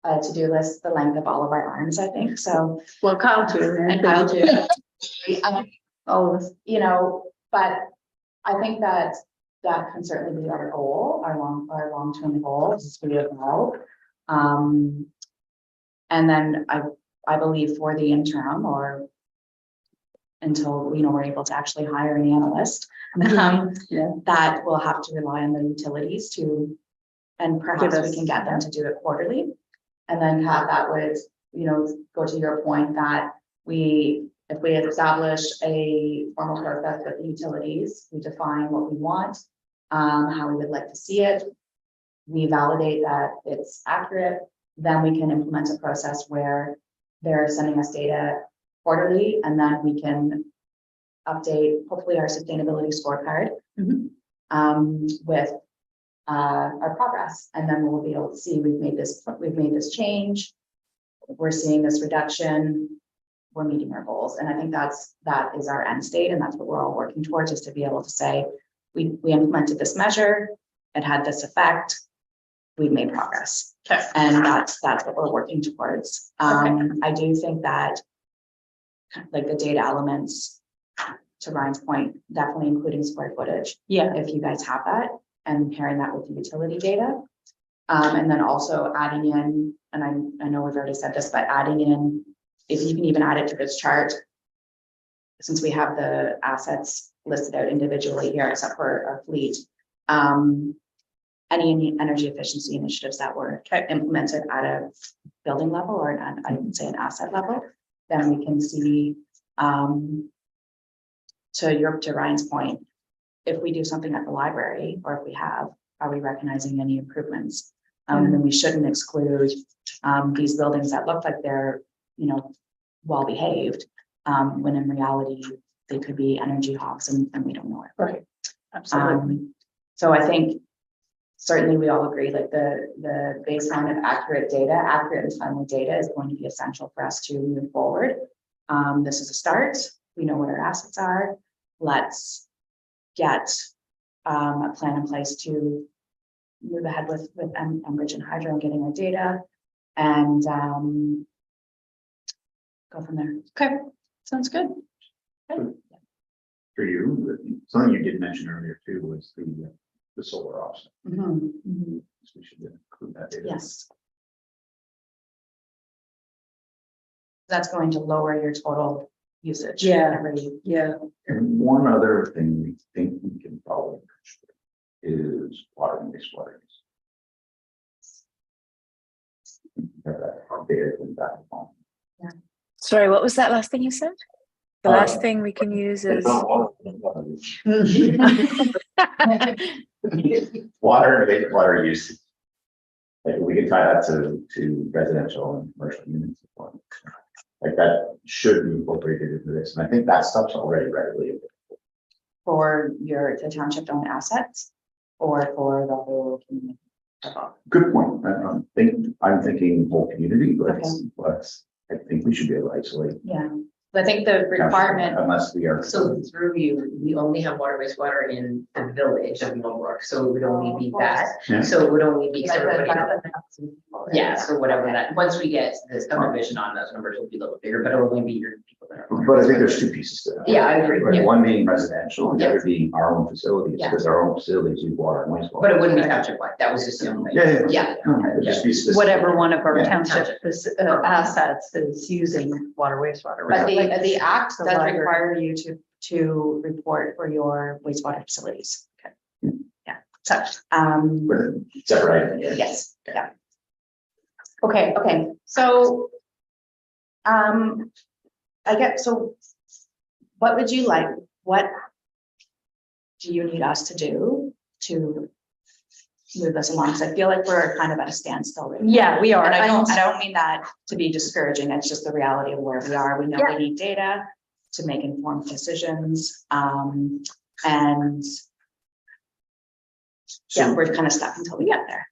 a to-do list the length of all of our arms, I think. So, Well, Kyle too. and Kyle too. But I think that can certainly be our goal, our long-term goal is to evolve. And then I believe for the interim, or until we're able to actually hire an analyst, that we'll have to rely on the utilities to, and perhaps we can get them to do it quarterly. And then that would, go to your point that if we establish a formal process with the utilities, we define what we want, how we would like to see it, we validate that it's accurate, then we can implement a process where they're sending us data quarterly, and then we can update hopefully our sustainability scorecard with our progress, and then we'll be able to see we've made this change, we're seeing this reduction, we're meeting our goals. And I think that is our end state, and that's what we're all working towards, is to be able to say we implemented this measure, it had this effect, we've made progress. Okay. And that's what we're working towards. I do think that, like, the data elements, to Ryan's point, definitely including square footage. Yeah. If you guys have that, and pairing that with the utility data. And then also adding in, and I know we've already said this, but adding in, if you can even add it to this chart, since we have the assets listed out individually here, except for our fleet, any energy efficiency initiatives that were implemented at a building level, or I would say an asset level, then we can see, to Ryan's point, if we do something at the library, or if we have, are we recognizing any improvements? And then we shouldn't exclude these buildings that look like they're, well behaved, when in reality they could be energy hawks, and we don't know it. Right. Absolutely. So I think certainly we all agree, like the baseline of accurate and timely data is going to be essential for us to move forward. This is a start. We know what our assets are. Let's get a plan in place to move ahead with Enbridge and Hydro and getting our data and go from there. Okay, sounds good. For you, something you did mention earlier too was the solar offset. So we should include that data. Yes. That's going to lower your total usage. Yeah. Yeah. And one other thing we think we can probably control is water and wastewater use. Have that data in back home. Sorry, what was that last thing you said? The Uh, last thing we can use is, Water and wastewater use. Like we can tie that to residential and commercial units. Like that should be incorporated into this, and I think that stuff's already readily available. For the township owned assets or for the whole community. Good point. I'm thinking whole community, Okay. but I think we should be able to isolate. Yeah, I think the requirement, Unless we are. So through you, we only have water wastewater in the village of Millbrook, so it would only be that. Yeah. So it would only be. like everybody else. the. Yeah, so whatever that, once we get this subdivision on, those numbers will be a little bigger, but it'll only be your people that are. But I think there's two pieces to that. Yeah, I agree. Right, Yeah. one being residential, and the other Yes. being our own facilities, Yeah. because our own facilities use water and wastewater. But it wouldn't be township wide, that was just the only. Yeah, yeah. Yeah. No, it'd just be specific. Whatever one of our Yeah. township assets is using water wastewater. But right? the act The does library. require you to report for your wastewater facilities. Touch. But separate. Yes, yeah. Okay, so. I get, so. What would you like, what? Do you need us to do to? Move this along, because I feel like we're kind of at a standstill right now. Yeah, we are. And I don't mean that to be discouraging, it's just the reality of where we are, we know we need data to make informed decisions, and. Yeah, So, we're kind of stuck until we get there.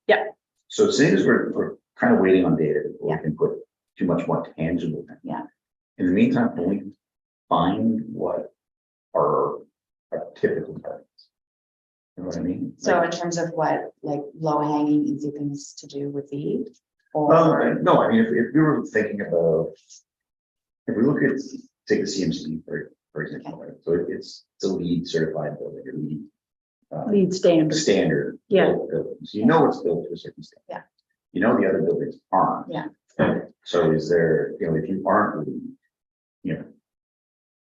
so it seems we're kind of waiting on data before we can put too much more tangible. in. Yeah. In the meantime, can we find what are our typical targets? You know what I mean? So in terms of what, like low hanging, easy things to do would be, Well, or, no, I mean, if we were thinking about, if we look at, take the CMC for example, right? So it's a LEED certified building, or LEED. Lead standard. Standard. Yeah. building. So you know it's built to a certain standard. Yeah. You know the other buildings aren't. Yeah. So is there, if you aren't,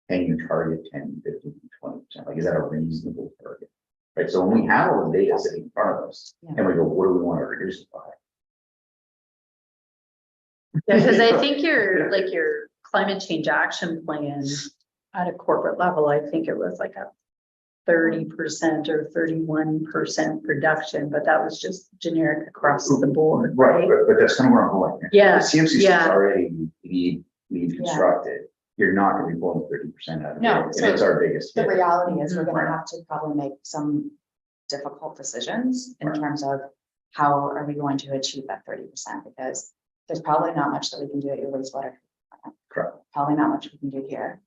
can you target 10, 15, 20%? Like, is that a reasonable target? Right, so when we have all the data sitting in front of us, Yeah. and we go, what do we want to reduce it by? Because I think your climate change action plan at a corporate level, I think it was like a 30% or 31% reduction, but that was just generic across the board, Right, right? but that's kind of where I'm going. Yeah, The CMC is yeah. already lead constructed. You're not gonna be pulling 30% out of it. No, And so it's our biggest. the hit. reality is we're Right. gonna have to probably make some difficult decisions in Right. terms of how are we going to achieve that 30%, because there's probably not much that we can do at your wastewater. Correct. Probably not much we can do here.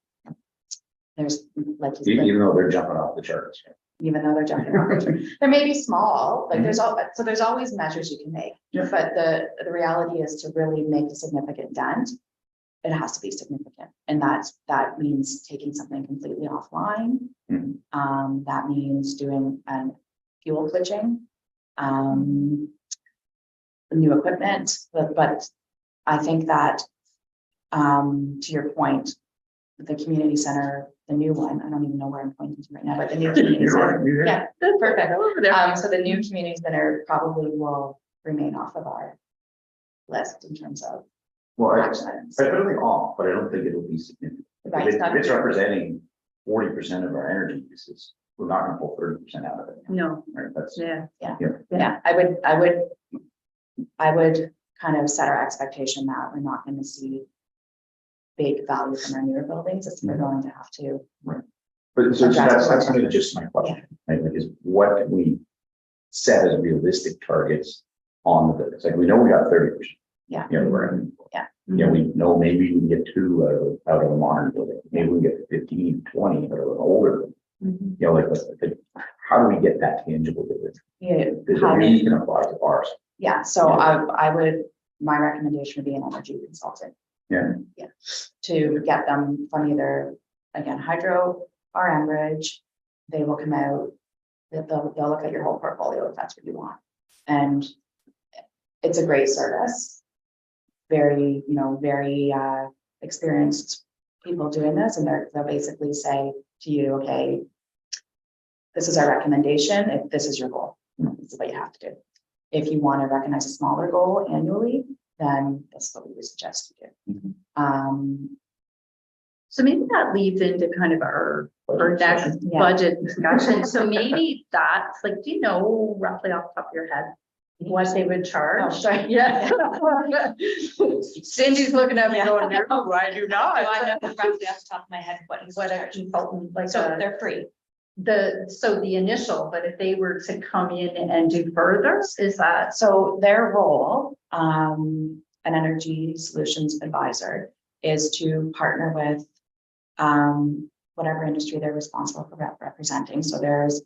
There's, like, you said, Even though they're jumping off the charts. right? even though they're jumping off, there may be small, like there's so there's always measures you can make. Yeah. But the reality is to really make a significant dent, it has to be significant, and that means taking something completely offline. Mhm. That means doing an fuel switching, new equipment, but I think that, to your point, the community center, the new one, I don't even know where I'm pointing to right now, but the new community You're center. right, you're right. Yeah, perfect. So the new community center probably will remain off of our list in terms of Well, action items. I don't think all, but I don't think it'll be significant. Right, If it's not- it's representing 40% of our energy uses, we're not gonna pull 30% out of it. No, Right, that's. yeah. Yeah, I would kind of set our expectation that we're not going to see big value from our newer buildings, it's we're going to have to. But so Address that's it. kind of just my question, right? Like, is what can we set as realistic targets on the business. Like we know we got 30%. Yeah. You know, we're in. Yeah. You know, we know maybe we can get 2 out of a modern building. Maybe we can get 15, 20 out of an older building. Mhm. You know, like, how do we get that tangible with it? Yeah, That how we many- can apply to ours. yeah, so I would, my recommendation would be an energy consultant. Yeah. Yeah, to get them from either, again, Hydro or Enbridge, they will come out, they'll look at your whole portfolio if that's what you want. And it's a great service. Very, very experienced people doing this, and they'll basically say to you, okay, this is our recommendation, if this is your goal, this is what you have to do. If you want to recognize a smaller goal annually, then that's what we would suggest you do. So maybe that leads into kind of our next Yeah. budget discussion. So maybe that's like, do you know roughly off the top of your head what they would charge? Oh, sorry. Yeah. Cindy's looking at me going, no, I do not. Do I know roughly off the top of my head what What a consultant, like, So they're free. so the initial, but if they were to come in and do further, is that? So their role, an energy solutions advisor, is to partner with whatever industry they're responsible for representing. So there's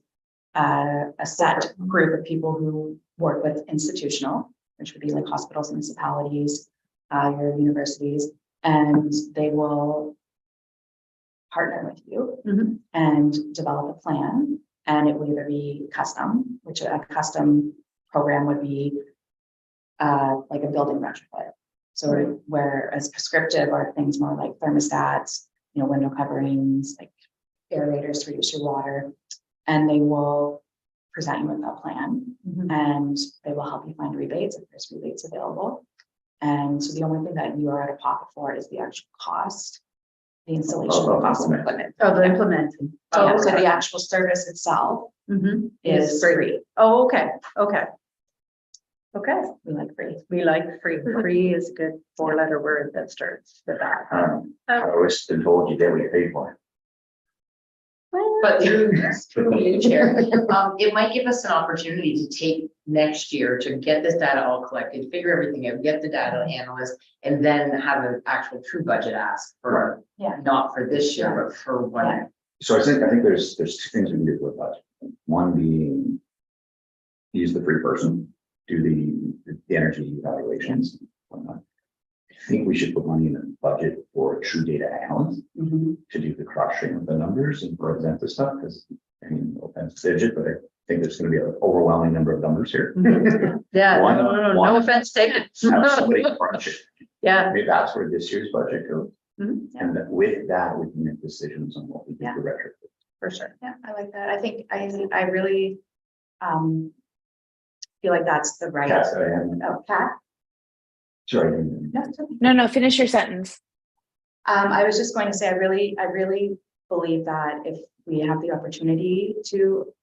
a set group of people who work with institutional, which would be like hospitals, municipalities, your universities, and they will partner with you Mhm. and develop a plan. And it will either be custom, which a custom program would be like a building retrofit. So whereas prescriptive are things more like thermostats, window coverings, like aerators to reduce your water, and they will present you with a plan and they will help you find rebates if there's rebates available. And so the only thing that you are out of pocket for is the actual cost, the installation cost of equipment. Oh, the implementing. Yeah, so okay. the actual service itself Mhm. is free. Oh, okay, okay. Okay, We like free. we like free. Free is a good 4-letter word that starts with that. I always been told you get what you pay for. But through you, Chair, it might give us an opportunity to take next year to get this data all collected, figure everything out, get the data analyst, and then have an actual true budget ask for, Yeah. not for this year, but for Yeah. one. So I think there's 2 things we can do with budget. One being use the free person, do the energy evaluations. Whatnot. I think we should put money in the budget for a true data analyst to do the crushing of the numbers and present the stuff, because I mean, no offense to Digit, but I think there's gonna be an overwhelming number of numbers here. Yeah, One- no one- offense taken. Have somebody crunch it. Yeah. Maybe that's where this year's budget goes. Mhm. And that with that, we can make decisions on what we do Yeah. for retrofit. For sure. Yeah, I like that. I think I really feel like that's the right. Yes, I am. Oh, Pat? Sorry. I didn't- No, it's okay. No, finish your sentence. I was just going to say, I really believe that if we have the opportunity to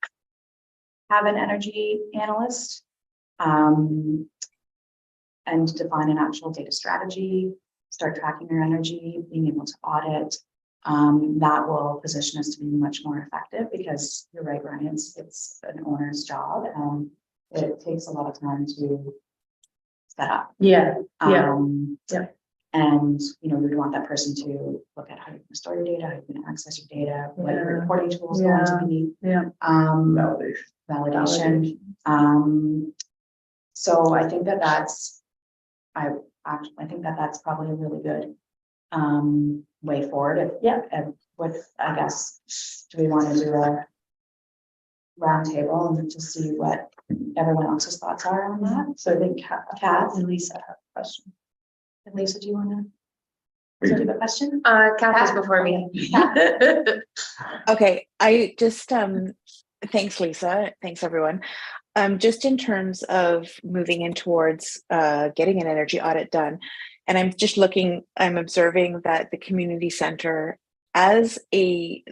have an energy analyst, and define an actual data strategy, start tracking your energy, being able to audit, that will position us to be much more effective, because you're right, Ryan, it's an owner's job, and it takes a lot of time to set up. Yeah, yeah. Yeah. And, we'd want that person to look at how you're gonna store your data, how you're gonna access your data, what your Yeah. reporting tools are going to be. Yeah. Validation. Validation. So I think that's, I think that's probably a really good way forward. With, I guess, do we want to do a roundtable and just see what everyone else's thoughts are on that? So I think Kath and Lisa have a question. And Lisa, do you want to do the question? Kath is before me. Okay, I just, thanks, Lisa. Thanks, everyone. Just in terms of moving in towards getting an energy audit done, and I'm observing that the community center, as a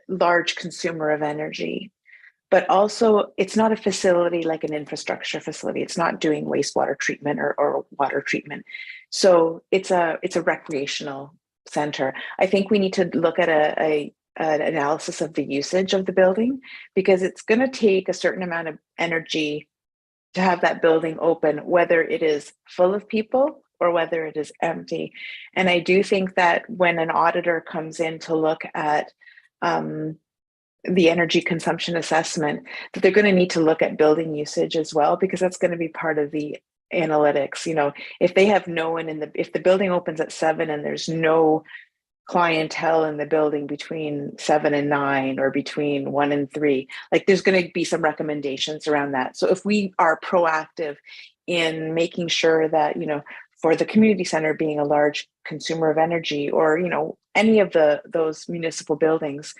large consumer of energy, but also it's not a facility like an infrastructure facility. It's not doing wastewater treatment or water treatment. So it's a recreational center. I think we need to look at a an analysis of the usage of the building, because it's going to take a certain amount of energy to have that building open, whether it is full of people or whether it is empty. And I do think that when an auditor comes in to look at the energy consumption assessment, that they're going to need to look at building usage as well, because that's going to be part of the analytics. You know, if they have no one if the building opens at 7 and there's no clientele in the building between 7 and 9 or between 1 and 3, like there's going to be some recommendations around that. So if we are proactive in making sure that, you know, for the community center being a large consumer of energy, or, you know, any of those municipal buildings,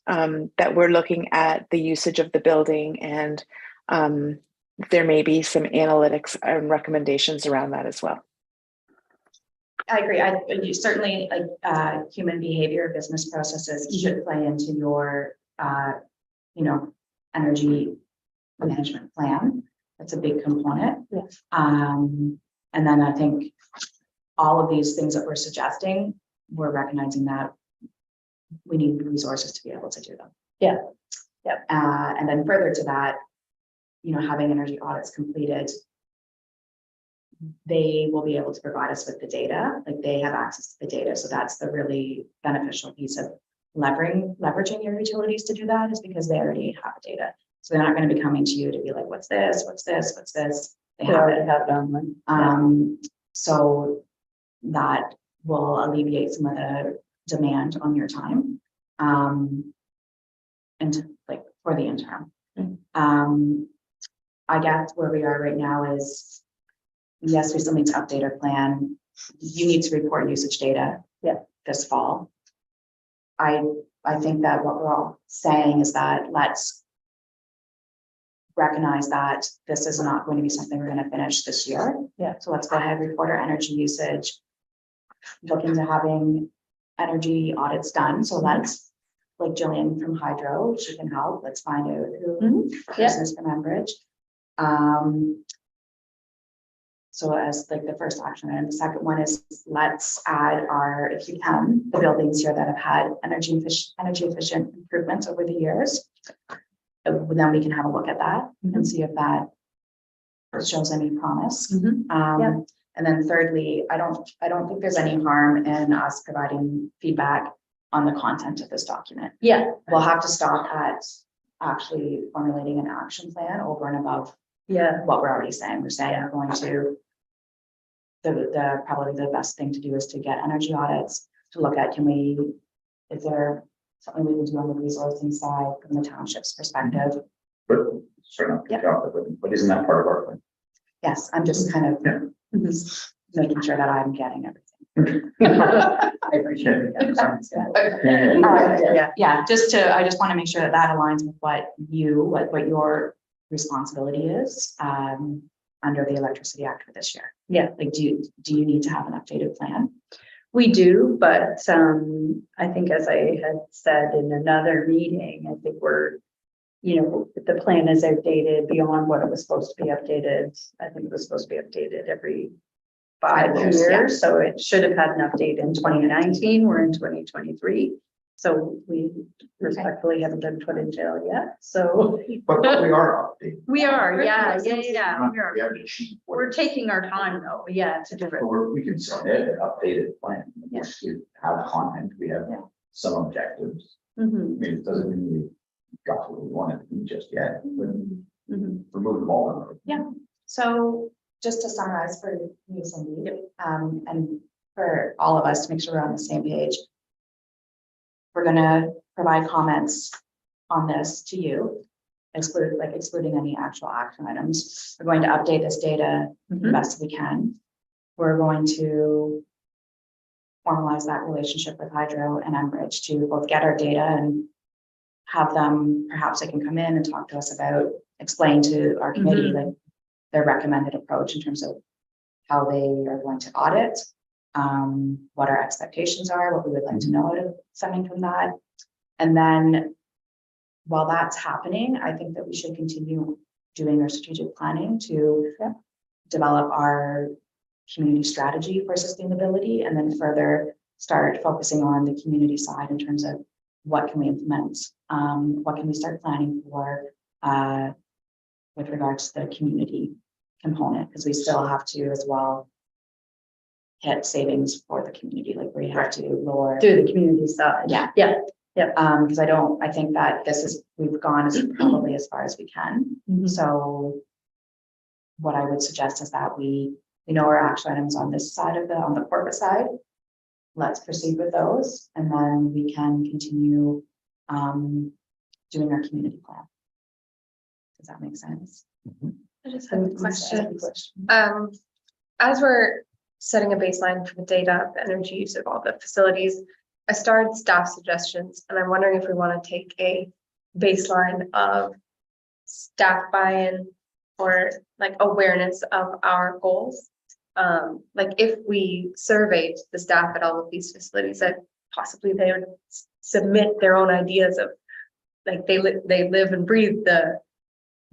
that we're looking at the usage of the building, and there may be some analytics and recommendations around that as well. I agree. You certainly, like, human behavior, business processes should play into your, you know, energy management plan. That's a big component. Yes. And then I think all of these things that we're suggesting, we're recognizing that we need the resources to be able to do them. Yeah. Yep. And then further to that, you know, having energy audits completed, they will be able to provide us with the data, like they have access to the data. So that's the really beneficial piece of leveraging your utilities to do that, is because they already have the data. So they're not going to be coming to you to be like, what's this? What's this? What's this? They already have have it online. So that will alleviate some of the demand on your time. And like for the interim. I guess where we are right now is, yes, we still need to update our plan. You need to report usage data this fall. I think that what we're all saying is that let's recognize that this is not going to be something we're going to finish this year. Yeah. So let's go ahead, report our energy usage, look into having energy audits done. So let's, like Jillian from Hydro, she can help. Let's find out who is from Enbridge. So as like the first action, and the second one is let's add our, if you can, the buildings here that have had energy efficient improvements over the years. Then we can have a look at that and see if that shows any promise. And then thirdly, I don't think there's any harm in us providing feedback on the content of this document. Yeah. We'll have to stop at actually formulating an action plan over and above what we're already saying. We're saying we're going to, the probably the best thing to do is to get energy audits to look at, is there something we can do on the resourcing side from the township's perspective? But sorry, not to jump, but isn't that part of our plan? Yes, I'm just kind of making sure that I'm getting everything. I appreciate it. Sounds good. Yeah. Yeah, I just want to make sure that that aligns with what your responsibility is under the Electricity Act for this year. Yeah. Like, do you need to have an updated plan? We do, but I think, as I had said in another meeting, I think the plan is outdated beyond what it was supposed to be updated. I think it was supposed to be updated every 5 years. Yeah. So it should have had an update in 2019. We're in 2023. So we respectfully haven't been put in jail yet. So But we are updating. we are, yeah. We have to cheat. We're taking our time though, to do it. Or we can submit an updated plan. We have content, we have some objectives. I mean, it doesn't mean we got what we wanted to be just yet, but we're moving the ball. So just to summarize for you, Cindy, and for all of us to make sure we're on the same page, we're going to provide comments on this to you, excluding any actual action items. We're going to update this data the best we can. We're going to formalize that relationship with Hydro and Enbridge to both get our data and have them, perhaps they can come in and talk to us about, explain to our committee like their recommended approach in terms of how they are going to audit, what our expectations are, what we would like to know stemming from that. And then while that's happening, I think that we should continue doing our strategic planning to develop our community strategy for sustainability, and then further start focusing on the community side in terms of what can we implement? What can we start planning for, with regards to the community component, because we still have to as well hit savings for the community, like we have to lower. Through the community side. Yeah. Yeah. Because I think that we've gone as probably as far as we can. So what I would suggest is that we know our action items on this side on the corporate side. Let's proceed with those, and then we can continue doing our community plan. Does that make sense? I just have a question. Question. As we're setting a baseline for the data, the energy use of all the facilities, I started staff suggestions, and I'm wondering if we want to take a baseline of staff buy-in or like awareness of our goals. Like if we surveyed the staff at all of these facilities, that possibly they would submit their own ideas of, like they live and breathe the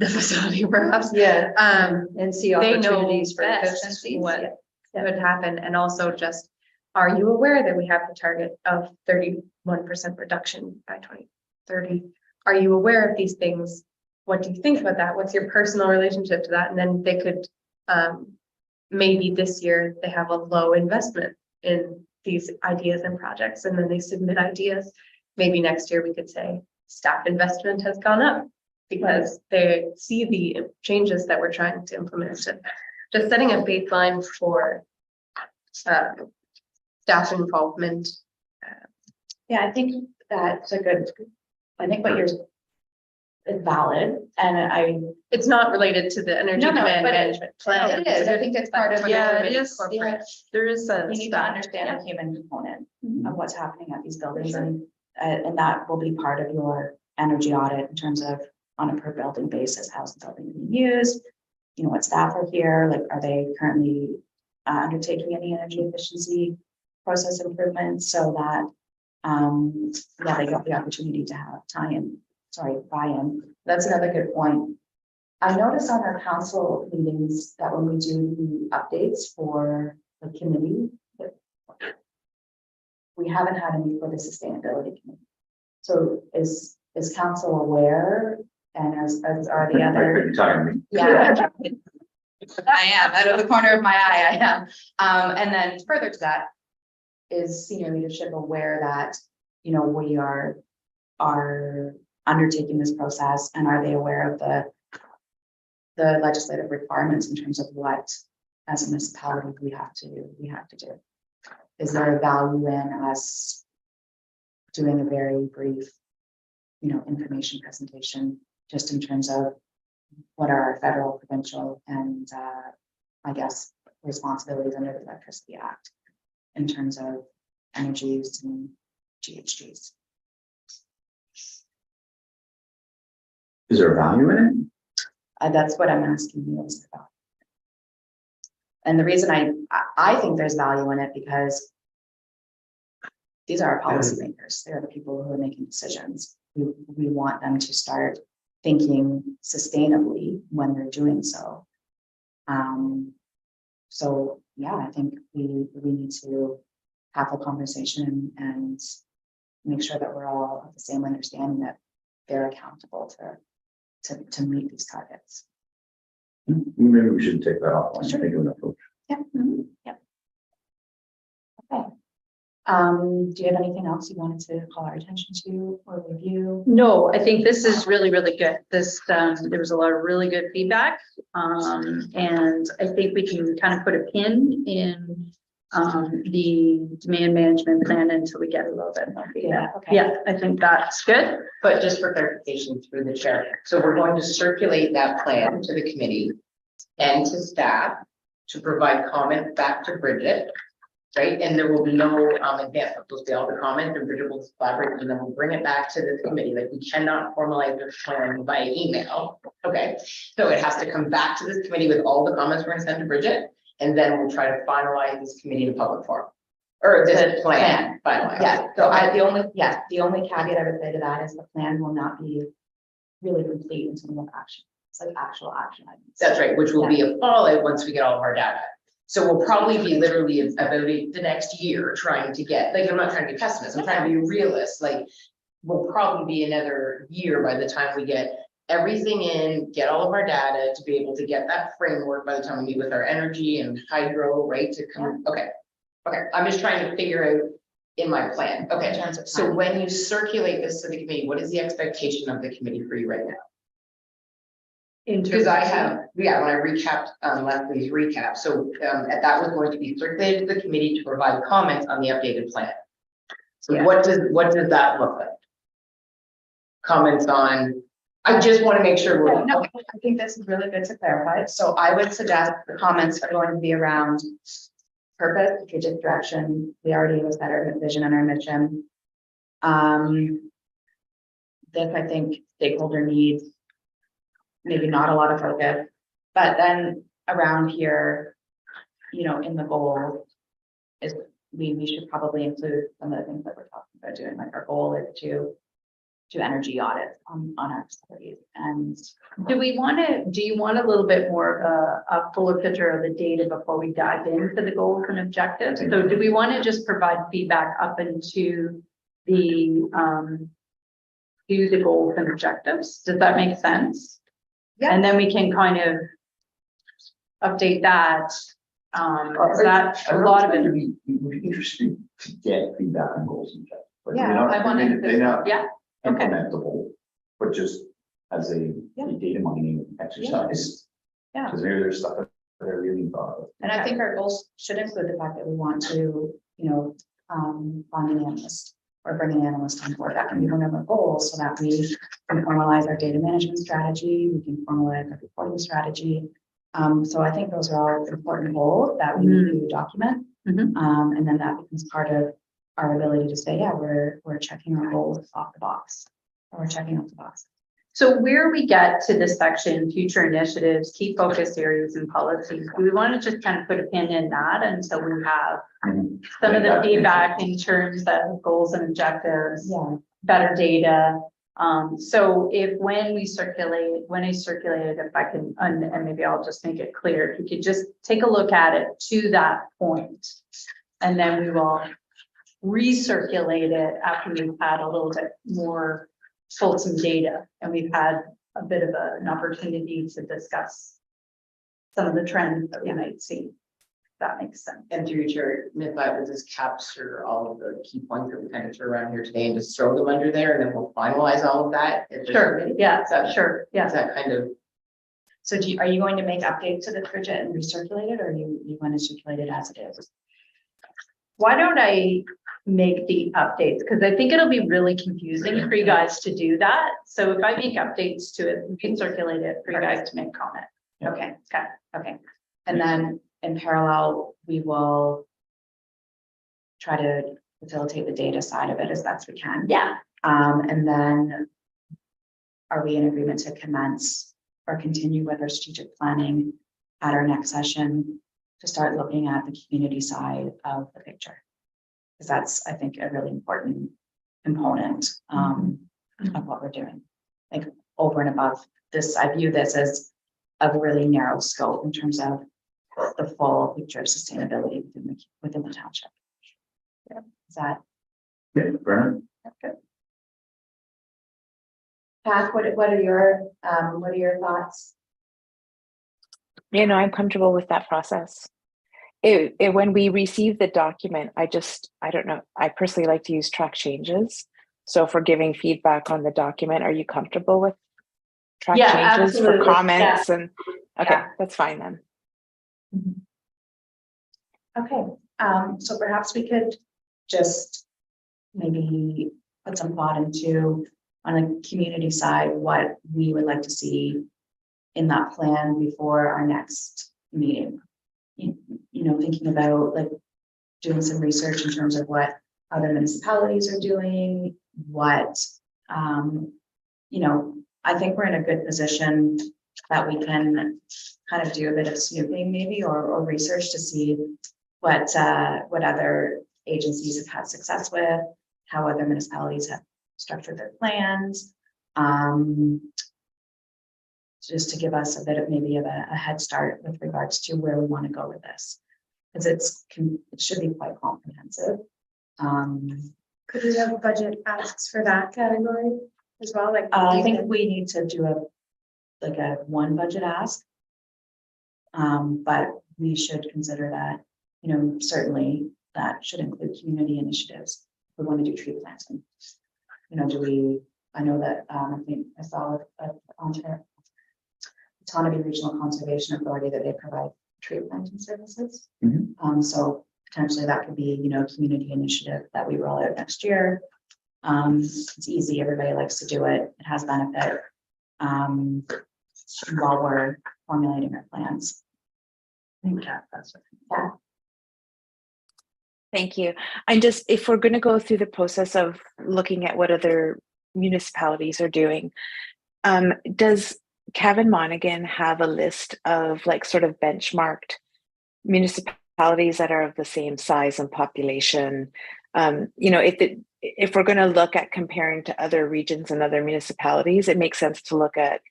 facility perhaps. Yeah. Um, And see they know opportunities for best efficiencies. what would happen, and also just, are you aware that we have the target of 31% reduction by 2030? Are you aware of these things? What do you think about that? What's your personal relationship to that? And then they could, maybe this year they have a low investment in these ideas and projects, and then they submit ideas. Maybe next year we could say staff investment has gone up because they see the changes that we're trying to implement. So just setting a baseline for staff involvement. Yeah, I think that's a good, I think what you're is valid, and It's not related to the energy No, no, demand but management plan. it is. I think it's part of. Yeah, it your- is. Yeah, there is a. We need to understand the human component Mhm. of what's happening at these buildings, and that will be part of your energy audit in terms of on a per building basis, how's the building being used? You know, what staff are here, like, are they currently undertaking any energy efficiency process improvements so that yeah, they got the opportunity to have buy-in. That's another good point. I noticed on our council meetings that when we do the updates for the committee, that we haven't had any for the sustainability committee. So is council aware, and as are the other? Yeah. I am, out of the corner of my eye, I am. And then further to that, is senior leadership aware that, you know, we are undertaking this process, and are they aware of the legislative requirements in terms of what, as a municipality, we have to do? Is there a value in us doing a very brief, you know, information presentation, just in terms of what are our federal, provincial, and I guess responsibilities under the Electricity Act in terms of energy use and GHGs? Is there value in That's what I'm asking you is about. And the reason I think there's value in it, because these are our policymakers. They're the people who are making decisions. We want them to start thinking sustainably when they're doing so. So yeah, I think we need to have a conversation and make sure that we're all of the same understanding that they're accountable to meet these targets. it? Maybe we should take that off. Sure. Take an approach. Yep. Yep. Okay. Do you have anything else you wanted to call our attention to or review? No, I think this is really, really good. This, there was a lot of really good feedback. And I think we can kind of put a pin in the demand management plan until we get a little bit more feedback. Okay. Yeah, I think that's good. But just for clarification through the chair, so we're going to circulate that plan to the committee and to staff to provide comment back to Bridget. Right, and there will be no advancement, those will be all the comments, and Bridget will collaborate, and then we'll bring it back to the committee. Like, we cannot formalize this plan by email. Okay, so it has to come back to this committee with all the comments we're gonna send to Bridget, and then we'll try to finalize this committee in public forum. Or this plan finalized. Yeah, so the only caveat I would say to that is the plan will not be really complete until we have action. It's like actual action items. That's right, which will be a fallout once we get all of our data. So we'll probably be literally about the next year trying to get, like, I'm not trying to be pessimist, I'm trying to be realist, like. will probably be another year by the time we get everything in, get all of our data to be able to get that framework by the time we meet with our energy and hydro, right, to come, okay. Okay, I'm just trying to figure out in my plan, In okay, terms of so time. when you circulate this to the committee, what is the expectation of the committee for you right now? Because I have, yeah, when I recapped, Leslie's recap, so, that was going to be circulated to the committee to provide comments on the updated plan. So Yeah. what does that look like? Comments on, I just want to make sure Yeah, we're, no, I think this is really good to clarify. So I would suggest the comments are going to be around purpose, strategic direction. We already was that our vision and our mission. This, I think, stakeholder needs maybe not a lot of focus, but then around here, you know, in the goal is we should probably include some of the things that we're talking about doing. Like our goal is to do energy audits on our facilities. And Do you want a little bit more of a fuller picture of the data before we dive into the goals and objectives? So do we want to just provide feedback up into the, to the goals and objectives? Does that make sense? Yeah. And then we can kind of update that. Is that a lot of it? It would be interesting to get feedback on goals and objectives. Like, Yeah, they're not- I wanted They're not Yeah, okay. implementable, but just as a Yeah. data mining exercise. Yeah. Because maybe there's stuff that I really thought of. And I think our goals should include the fact that we want to, you know, fund an analyst or bring an analyst on board. That can be one of our goals so that we can formalize our data management strategy, we can formalize our reporting strategy. So I think those are all important goals that we need to document. Mhm. And then that becomes part of our ability to say, yeah, we're checking our goals off the box. Or we're checking off the box. So where we get to this section, future initiatives, key focus areas and policies, do we want to just kind of put a pin in that until we have some of the feedback in terms of goals and objectives, Yeah. better data? So when I circulate it, if I can, and maybe I'll just make it clear, if you could just take a look at it to that point, and then we will recirculate it after we've had a little bit more fulsome data and we've had a bit of an opportunity to discuss some of the trends that we might see. If that makes sense. and through your myth, I will just capture all of the key points that we kind of threw around here today and just throw them under there, and then we'll finalize all of that. at the Sure, committee. yeah, Is that- sure, Is yeah. that kind of, So are you going to make updates to the Bridget and recirculate it, or you want to circulate it as it is? Why don't I make the updates? Because I think it'll be really confusing for you guys to do that. So if I make updates to it, we can circulate it for you guys to make comment. Okay, got it, okay. And then in parallel, we will try to facilitate the data side of it as best we can. Yeah. And then are we in agreement to commence or continue with our strategic planning at our next session to start looking at the community side of the picture? Because that's, I think, a really important component of what we're doing. Like over and above this, I view this as a really narrow scope in terms of the full picture of sustainability within the township. Yeah. Is that Yeah, Brennan? good? Pat, what are your thoughts? You know, I'm comfortable with that process. When we receive the document, I don't know, I personally like to use track changes. So if we're giving feedback on the document, are you comfortable with track Yeah, changes for absolutely. comments? And okay, Yeah. that's fine then. Okay, so perhaps we could just maybe put some thought into, on the community side, what we would like to see in that plan before our next meeting. You know, thinking about like doing some research in terms of what other municipalities are doing, what, you know, I think we're in a good position that we can kind of do a bit of snooping maybe, or research to see what other agencies have had success with, how other municipalities have structured their plans. Just to give us a bit of maybe of a head start with regards to where we want to go with this. Because it should be quite comprehensive. Could we have a budget asks for that category as well, like? I think we need to do a one budget ask. But we should consider that, certainly that should include community initiatives. We want to do tree planting. I know that, I think I saw Ontario Autonomy Regional Conservation Authority that they provide tree planting services. So potentially that could be, a community initiative that we roll out next year. It's easy, everybody likes to do it, it has benefit. While we're formulating our plans. I think that's yeah. Thank you. And just, if we're going to go through the process of looking at what other municipalities are doing, does Kevin Monaghan have a list of like sort of benchmarked municipalities that are of the same size and population? If we're going to look at comparing to other regions and other municipalities, it makes sense to look at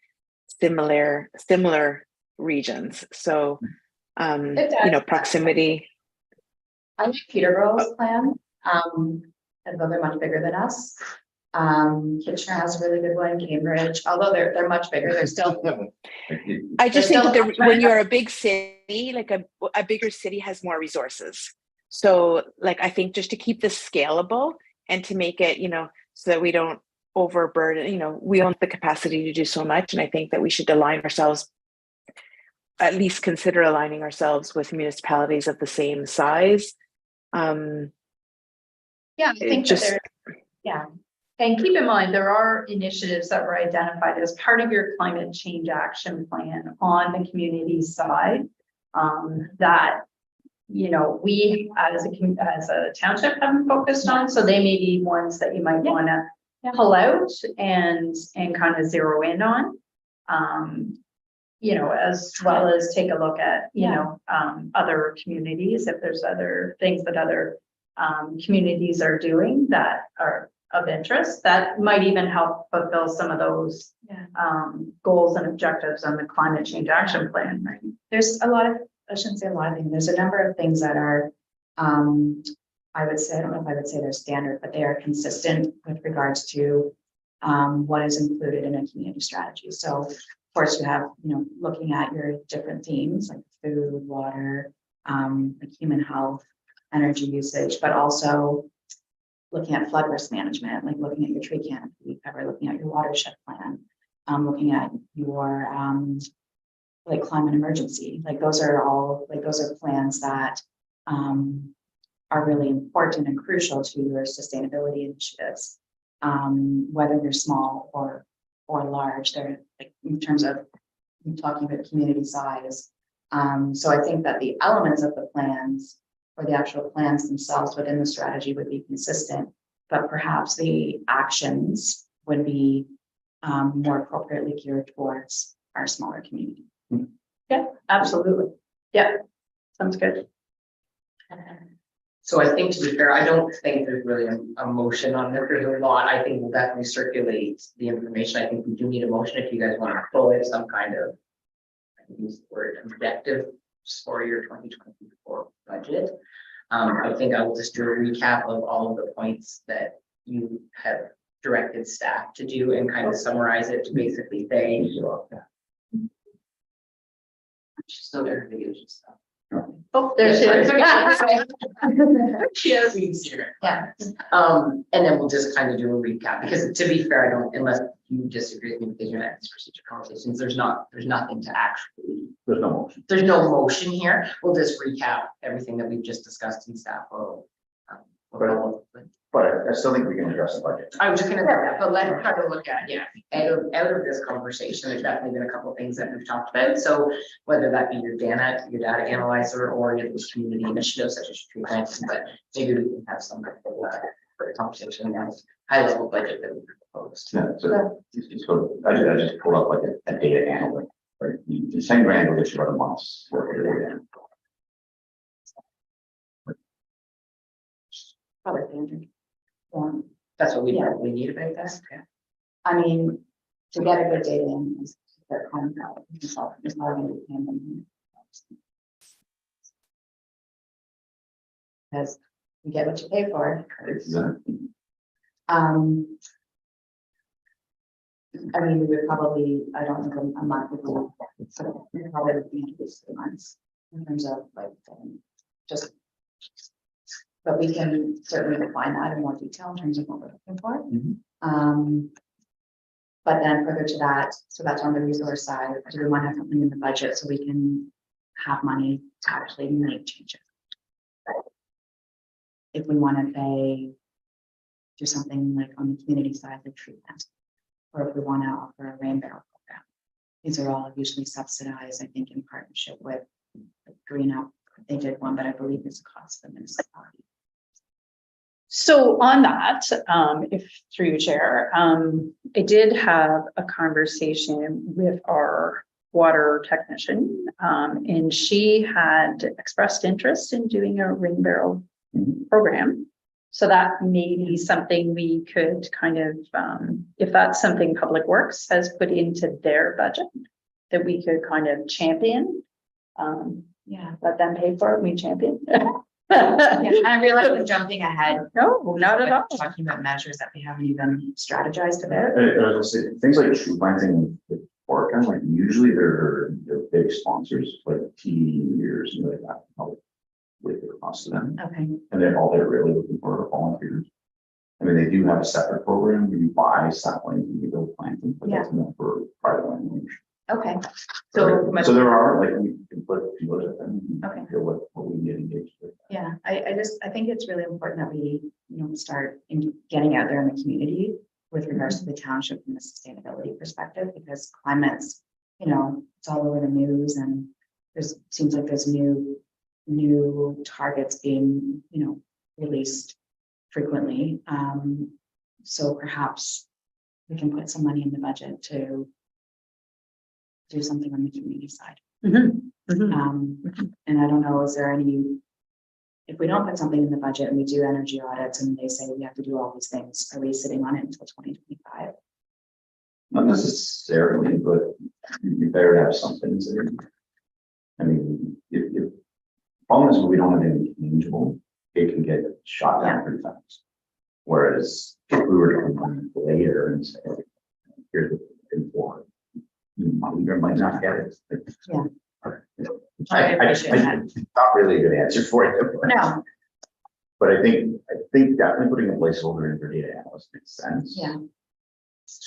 similar regions. So, proximity. I like Peterborough's plan. Although they're much bigger than us. Kitchener has a really good one, Cambridge, although they're much bigger, they're still. I just They're think still that when you're a big city, like a bigger city has more resources. So like, I think just to keep this scalable and to make it, so that we don't overburden, we own the capacity to do so much. And I think that we should align ourselves, at least consider aligning ourselves with municipalities of the same size. Yeah, I think that yeah. And keep in mind, there are initiatives that were identified as part of your climate change action plan on the community side, that, we as a township haven't focused on, so they may be ones that you might want to pull out and kind of zero in on. As well as take a look at, other communities, if there's other things that other communities are doing that are of interest, that might even help fulfill some of those goals and objectives on the climate change action plan. Right? There's a lot of, I shouldn't say a lot of things, there's a number of things that are, I would say, I don't know if I would say they're standard, but they are consistent with regards to what is included in a community strategy. So of course you have, looking at your different themes like food, water, like human health, energy usage, but also looking at flood risk management, like looking at your tree canopy cover, looking at your watershed plan, looking at your like climate emergency, like those are plans that are really important and crucial to your sustainability initiatives, whether they're small or large. They're like in terms of talking about community size. So I think that the elements of the plans or the actual plans themselves within the strategy would be consistent, but perhaps the actions would be more appropriately geared towards our smaller community. Yeah, absolutely. Yeah, sounds good. So I think, to be fair, I don't think there's really a motion on this. There's a lot. I think we'll definitely circulate the information. I think we do need a motion if you guys want to pull in some kind of, I can use the word objective for your 2024 budget. I think I will just do a recap of all of the points that you have directed staff to do and kind of summarize it to basically say. So everybody is just stuff. Oh, there she is. Yeah. And then we'll just kind of do a recap, because to be fair, I don't, unless you disagree with me because you're not in these procedure conversations, there's nothing to actually, There's no motion. there's no motion here. We'll just recap everything that we've just discussed in staff. But I still think we can address the budget. I was just gonna say that, but let's try to look at, out of this conversation, there's definitely been a couple of things that we've talked about. So whether that be your data analyzer or your community initiatives such as tree planting, but maybe we can have some kind of for a conversation on high level budget that we proposed. Yeah, so I just pulled up like a data analyst, right? The same grand list about a month's worth of data. Probably Andrew. Yeah. That's what we probably need about this. Yeah. I mean, to get a good data in is their contract. It's not going to be handled. Because you get what you pay for. Exactly. I mean, we would probably, I don't think a month would be, so we probably would be at least 3 months in terms of like, just. But we can certainly define that in more detail in terms of what we're looking for. Mhm. But then further to that, so that's on the resource side, do we want to have something in the budget so we can have money to actually make changes? If we want to pay, do something like on the community side, like treatment, or if we want to offer a rain barrel program. These are all usually subsidized, I think, in partnership with like, Green Up. They did one, but I believe it's a cost of the municipality. So on that, if through you, Chair, I did have a conversation with our water technician, and she had expressed interest in doing a rain barrel program. So that may be something we could kind of, if that's something Public Works has put into their budget, that we could kind of champion. Yeah. Let them pay for it, we champion. Yeah, I realize we're jumping ahead. No, not at all. Talking about measures that we haven't even strategized about. Things like tree planting with Orca, like usually they're big sponsors, like TD years, like that, probably with the cost of them. Okay, And then all they're really looking for are volunteers. I mean, they do have a separate program where you buy saplings and you go plant them, but that's not for private landowners. okay. So there are, like, we can put feelers at them. and Okay. Feel what we get engaged with. Yeah, I think it's really important that we, start in getting out there in the community with regards to the township from a sustainability perspective, because climate's, it's all over the news and seems like there's new targets being, released frequently. So perhaps we can put some money in the budget to do something on the community side. And I don't know, is there any, if we don't put something in the budget and we do energy audits and they say we have to do all these things, are we sitting on it until 2025? Not necessarily, but you better have something. I mean, if problem is when we don't have anything tangible, it can get shot down pretty fast. Whereas if we were to come on later and say, here's the thing for it, you might not get it. Yeah. I appreciate that. Not really a good answer for you. No, But I think definitely putting a placeholder in for data analyst makes sense. yeah,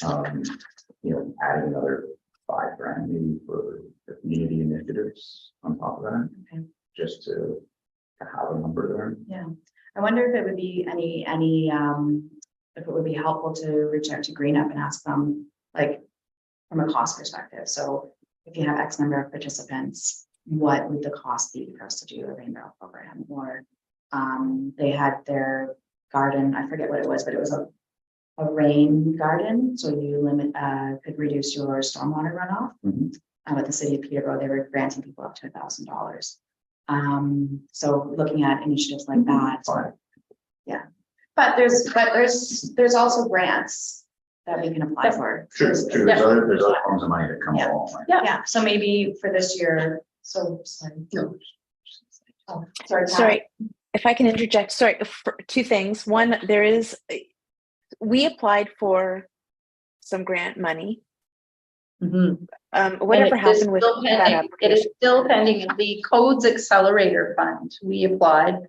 Adding another $5,000 maybe for the community initiatives on top of that, okay, just to have a number there. yeah. I wonder if it would be if it would be helpful to reach out to Green Up and ask them, like, from a cost perspective. So if you have X number of participants, what would the cost be for us to do a rain barrel program? Or they had their garden, I forget what it was, but it was a rain garden. So you could reduce your stormwater runoff. With the city of Peterborough, they were granting people up to $1,000. So looking at initiatives like that. Fine. Yeah. But there's also grants that we can apply for. True. There's other forms of money that come Yeah. along. Yeah, so maybe for this year, so, sorry. Oh, sorry. Kat. Sorry, if I can interject, sorry, for 2 things. One, we applied for some grant money. Whatever And it is happened with still that pending. It is application? still pending in the Codes Accelerator Fund. We applied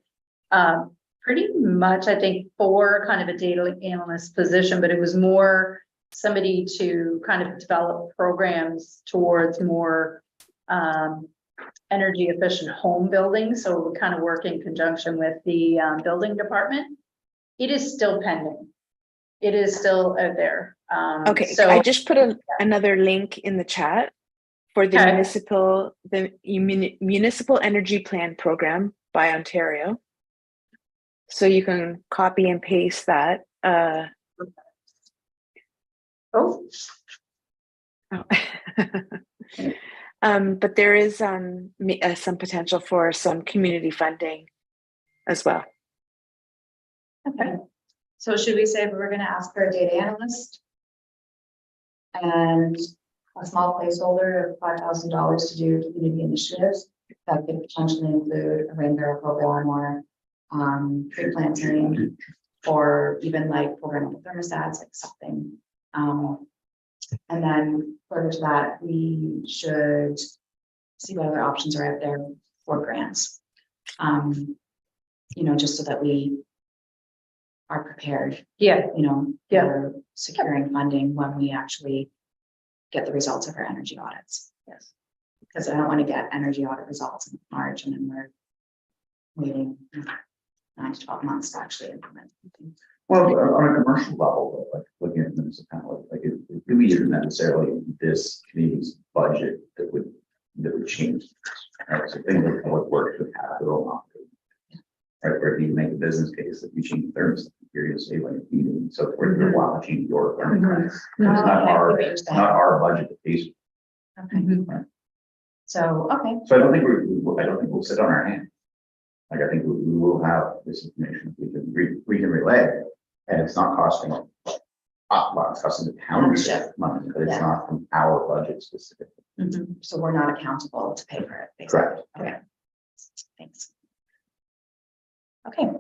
pretty much, I think, for kind of a data analyst position, but it was more somebody to kind of develop programs towards more energy efficient home building. So we kind of work in conjunction with the building department. It is still pending. It is still out there. Okay, so I just put another link in the chat for the Okay. municipal energy plan program by Ontario. So you can copy and paste that. Oh, But there is some potential for some community funding as well. Okay, so should we say we're gonna ask for a data analyst? And a small placeholder of $5,000 to do community initiatives that could potentially include a rain barrel program or tree planting or even like programmable thermostats, like something. And then further to that, we should see what other options are out there for grants. You know, just so that we are prepared, Yeah, you know, Yeah. for securing funding when we actually get the results of our energy audits. Yes. Because I don't want to get energy audit results in March and then we're waiting 9 to 12 months to actually implement something. Well, on a commercial level, like looking at municipality, like it really isn't necessarily this community's budget that would change. Right, so things like public works would have their own operating. Right, where if you make a business case that you change the thermostat, you're gonna save like a few, so forth, you're wild change your thermostat. It's not Okay, not our budget that pays. Okay. So, okay, So I don't think I don't think we'll sit on our hands. Like, I think we will have this information, we can relay, and it's not costing, well, it's costing the township money, but it's Yeah. not from our budget specifically. so we're not accountable to pay for it. basically. Correct. Okay. Thanks. Okay.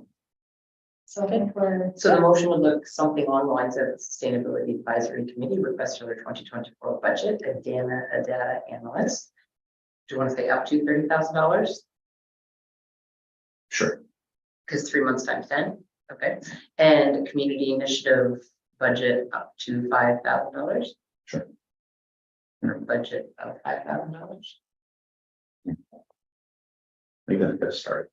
So I think we're. So the motion would look something along the lines of Sustainability Advisory Committee request for their 2024 budget, a data analyst. Do you want to say up to $30,000? Sure. Because 3 months times 10, okay. And community initiative budget up to $5,000. Sure. Budget of $5,000. Maybe that's a good start.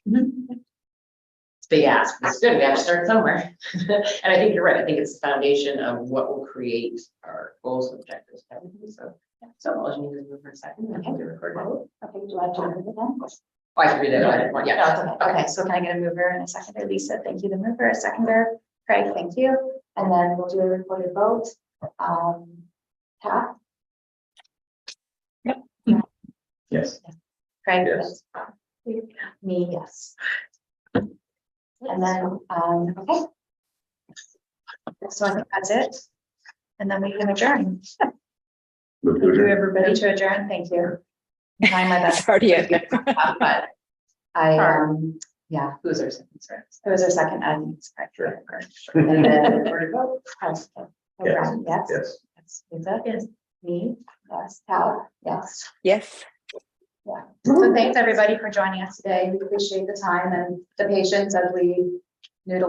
It's a big ask, but it's good, we have to start somewhere. And I think you're right, I think it's the foundation of what will create our goals and objectives. and everything. So all you need is move for a second, and have to record it. Okay, do I have to move it then? Oh, I can read it, I didn't want, No, yeah. it's okay. Okay, so can I get a mover and a seconder? Lisa, thank you, the mover, a seconder. Craig, thank you. And then we'll do a recorded vote. Pat? Yes. Craig? Yes. Me, yes. And then, okay. So I think that's it. And then we can adjourn. Move to Thank you, adjourn. everybody, to adjourn. Thank you. I'm trying my best. It's already a- But I, yeah, Who's our second, sorry? it was our second, I think it's correct. Sure. And then recorded vote. Yes. Yes. Yes. Yes. Yes. Lisa? Yes. Me? Yes. Tal? Yes. Yes. Yeah. So thanks, everybody, for joining us today. We appreciate the time and the patience as we noodle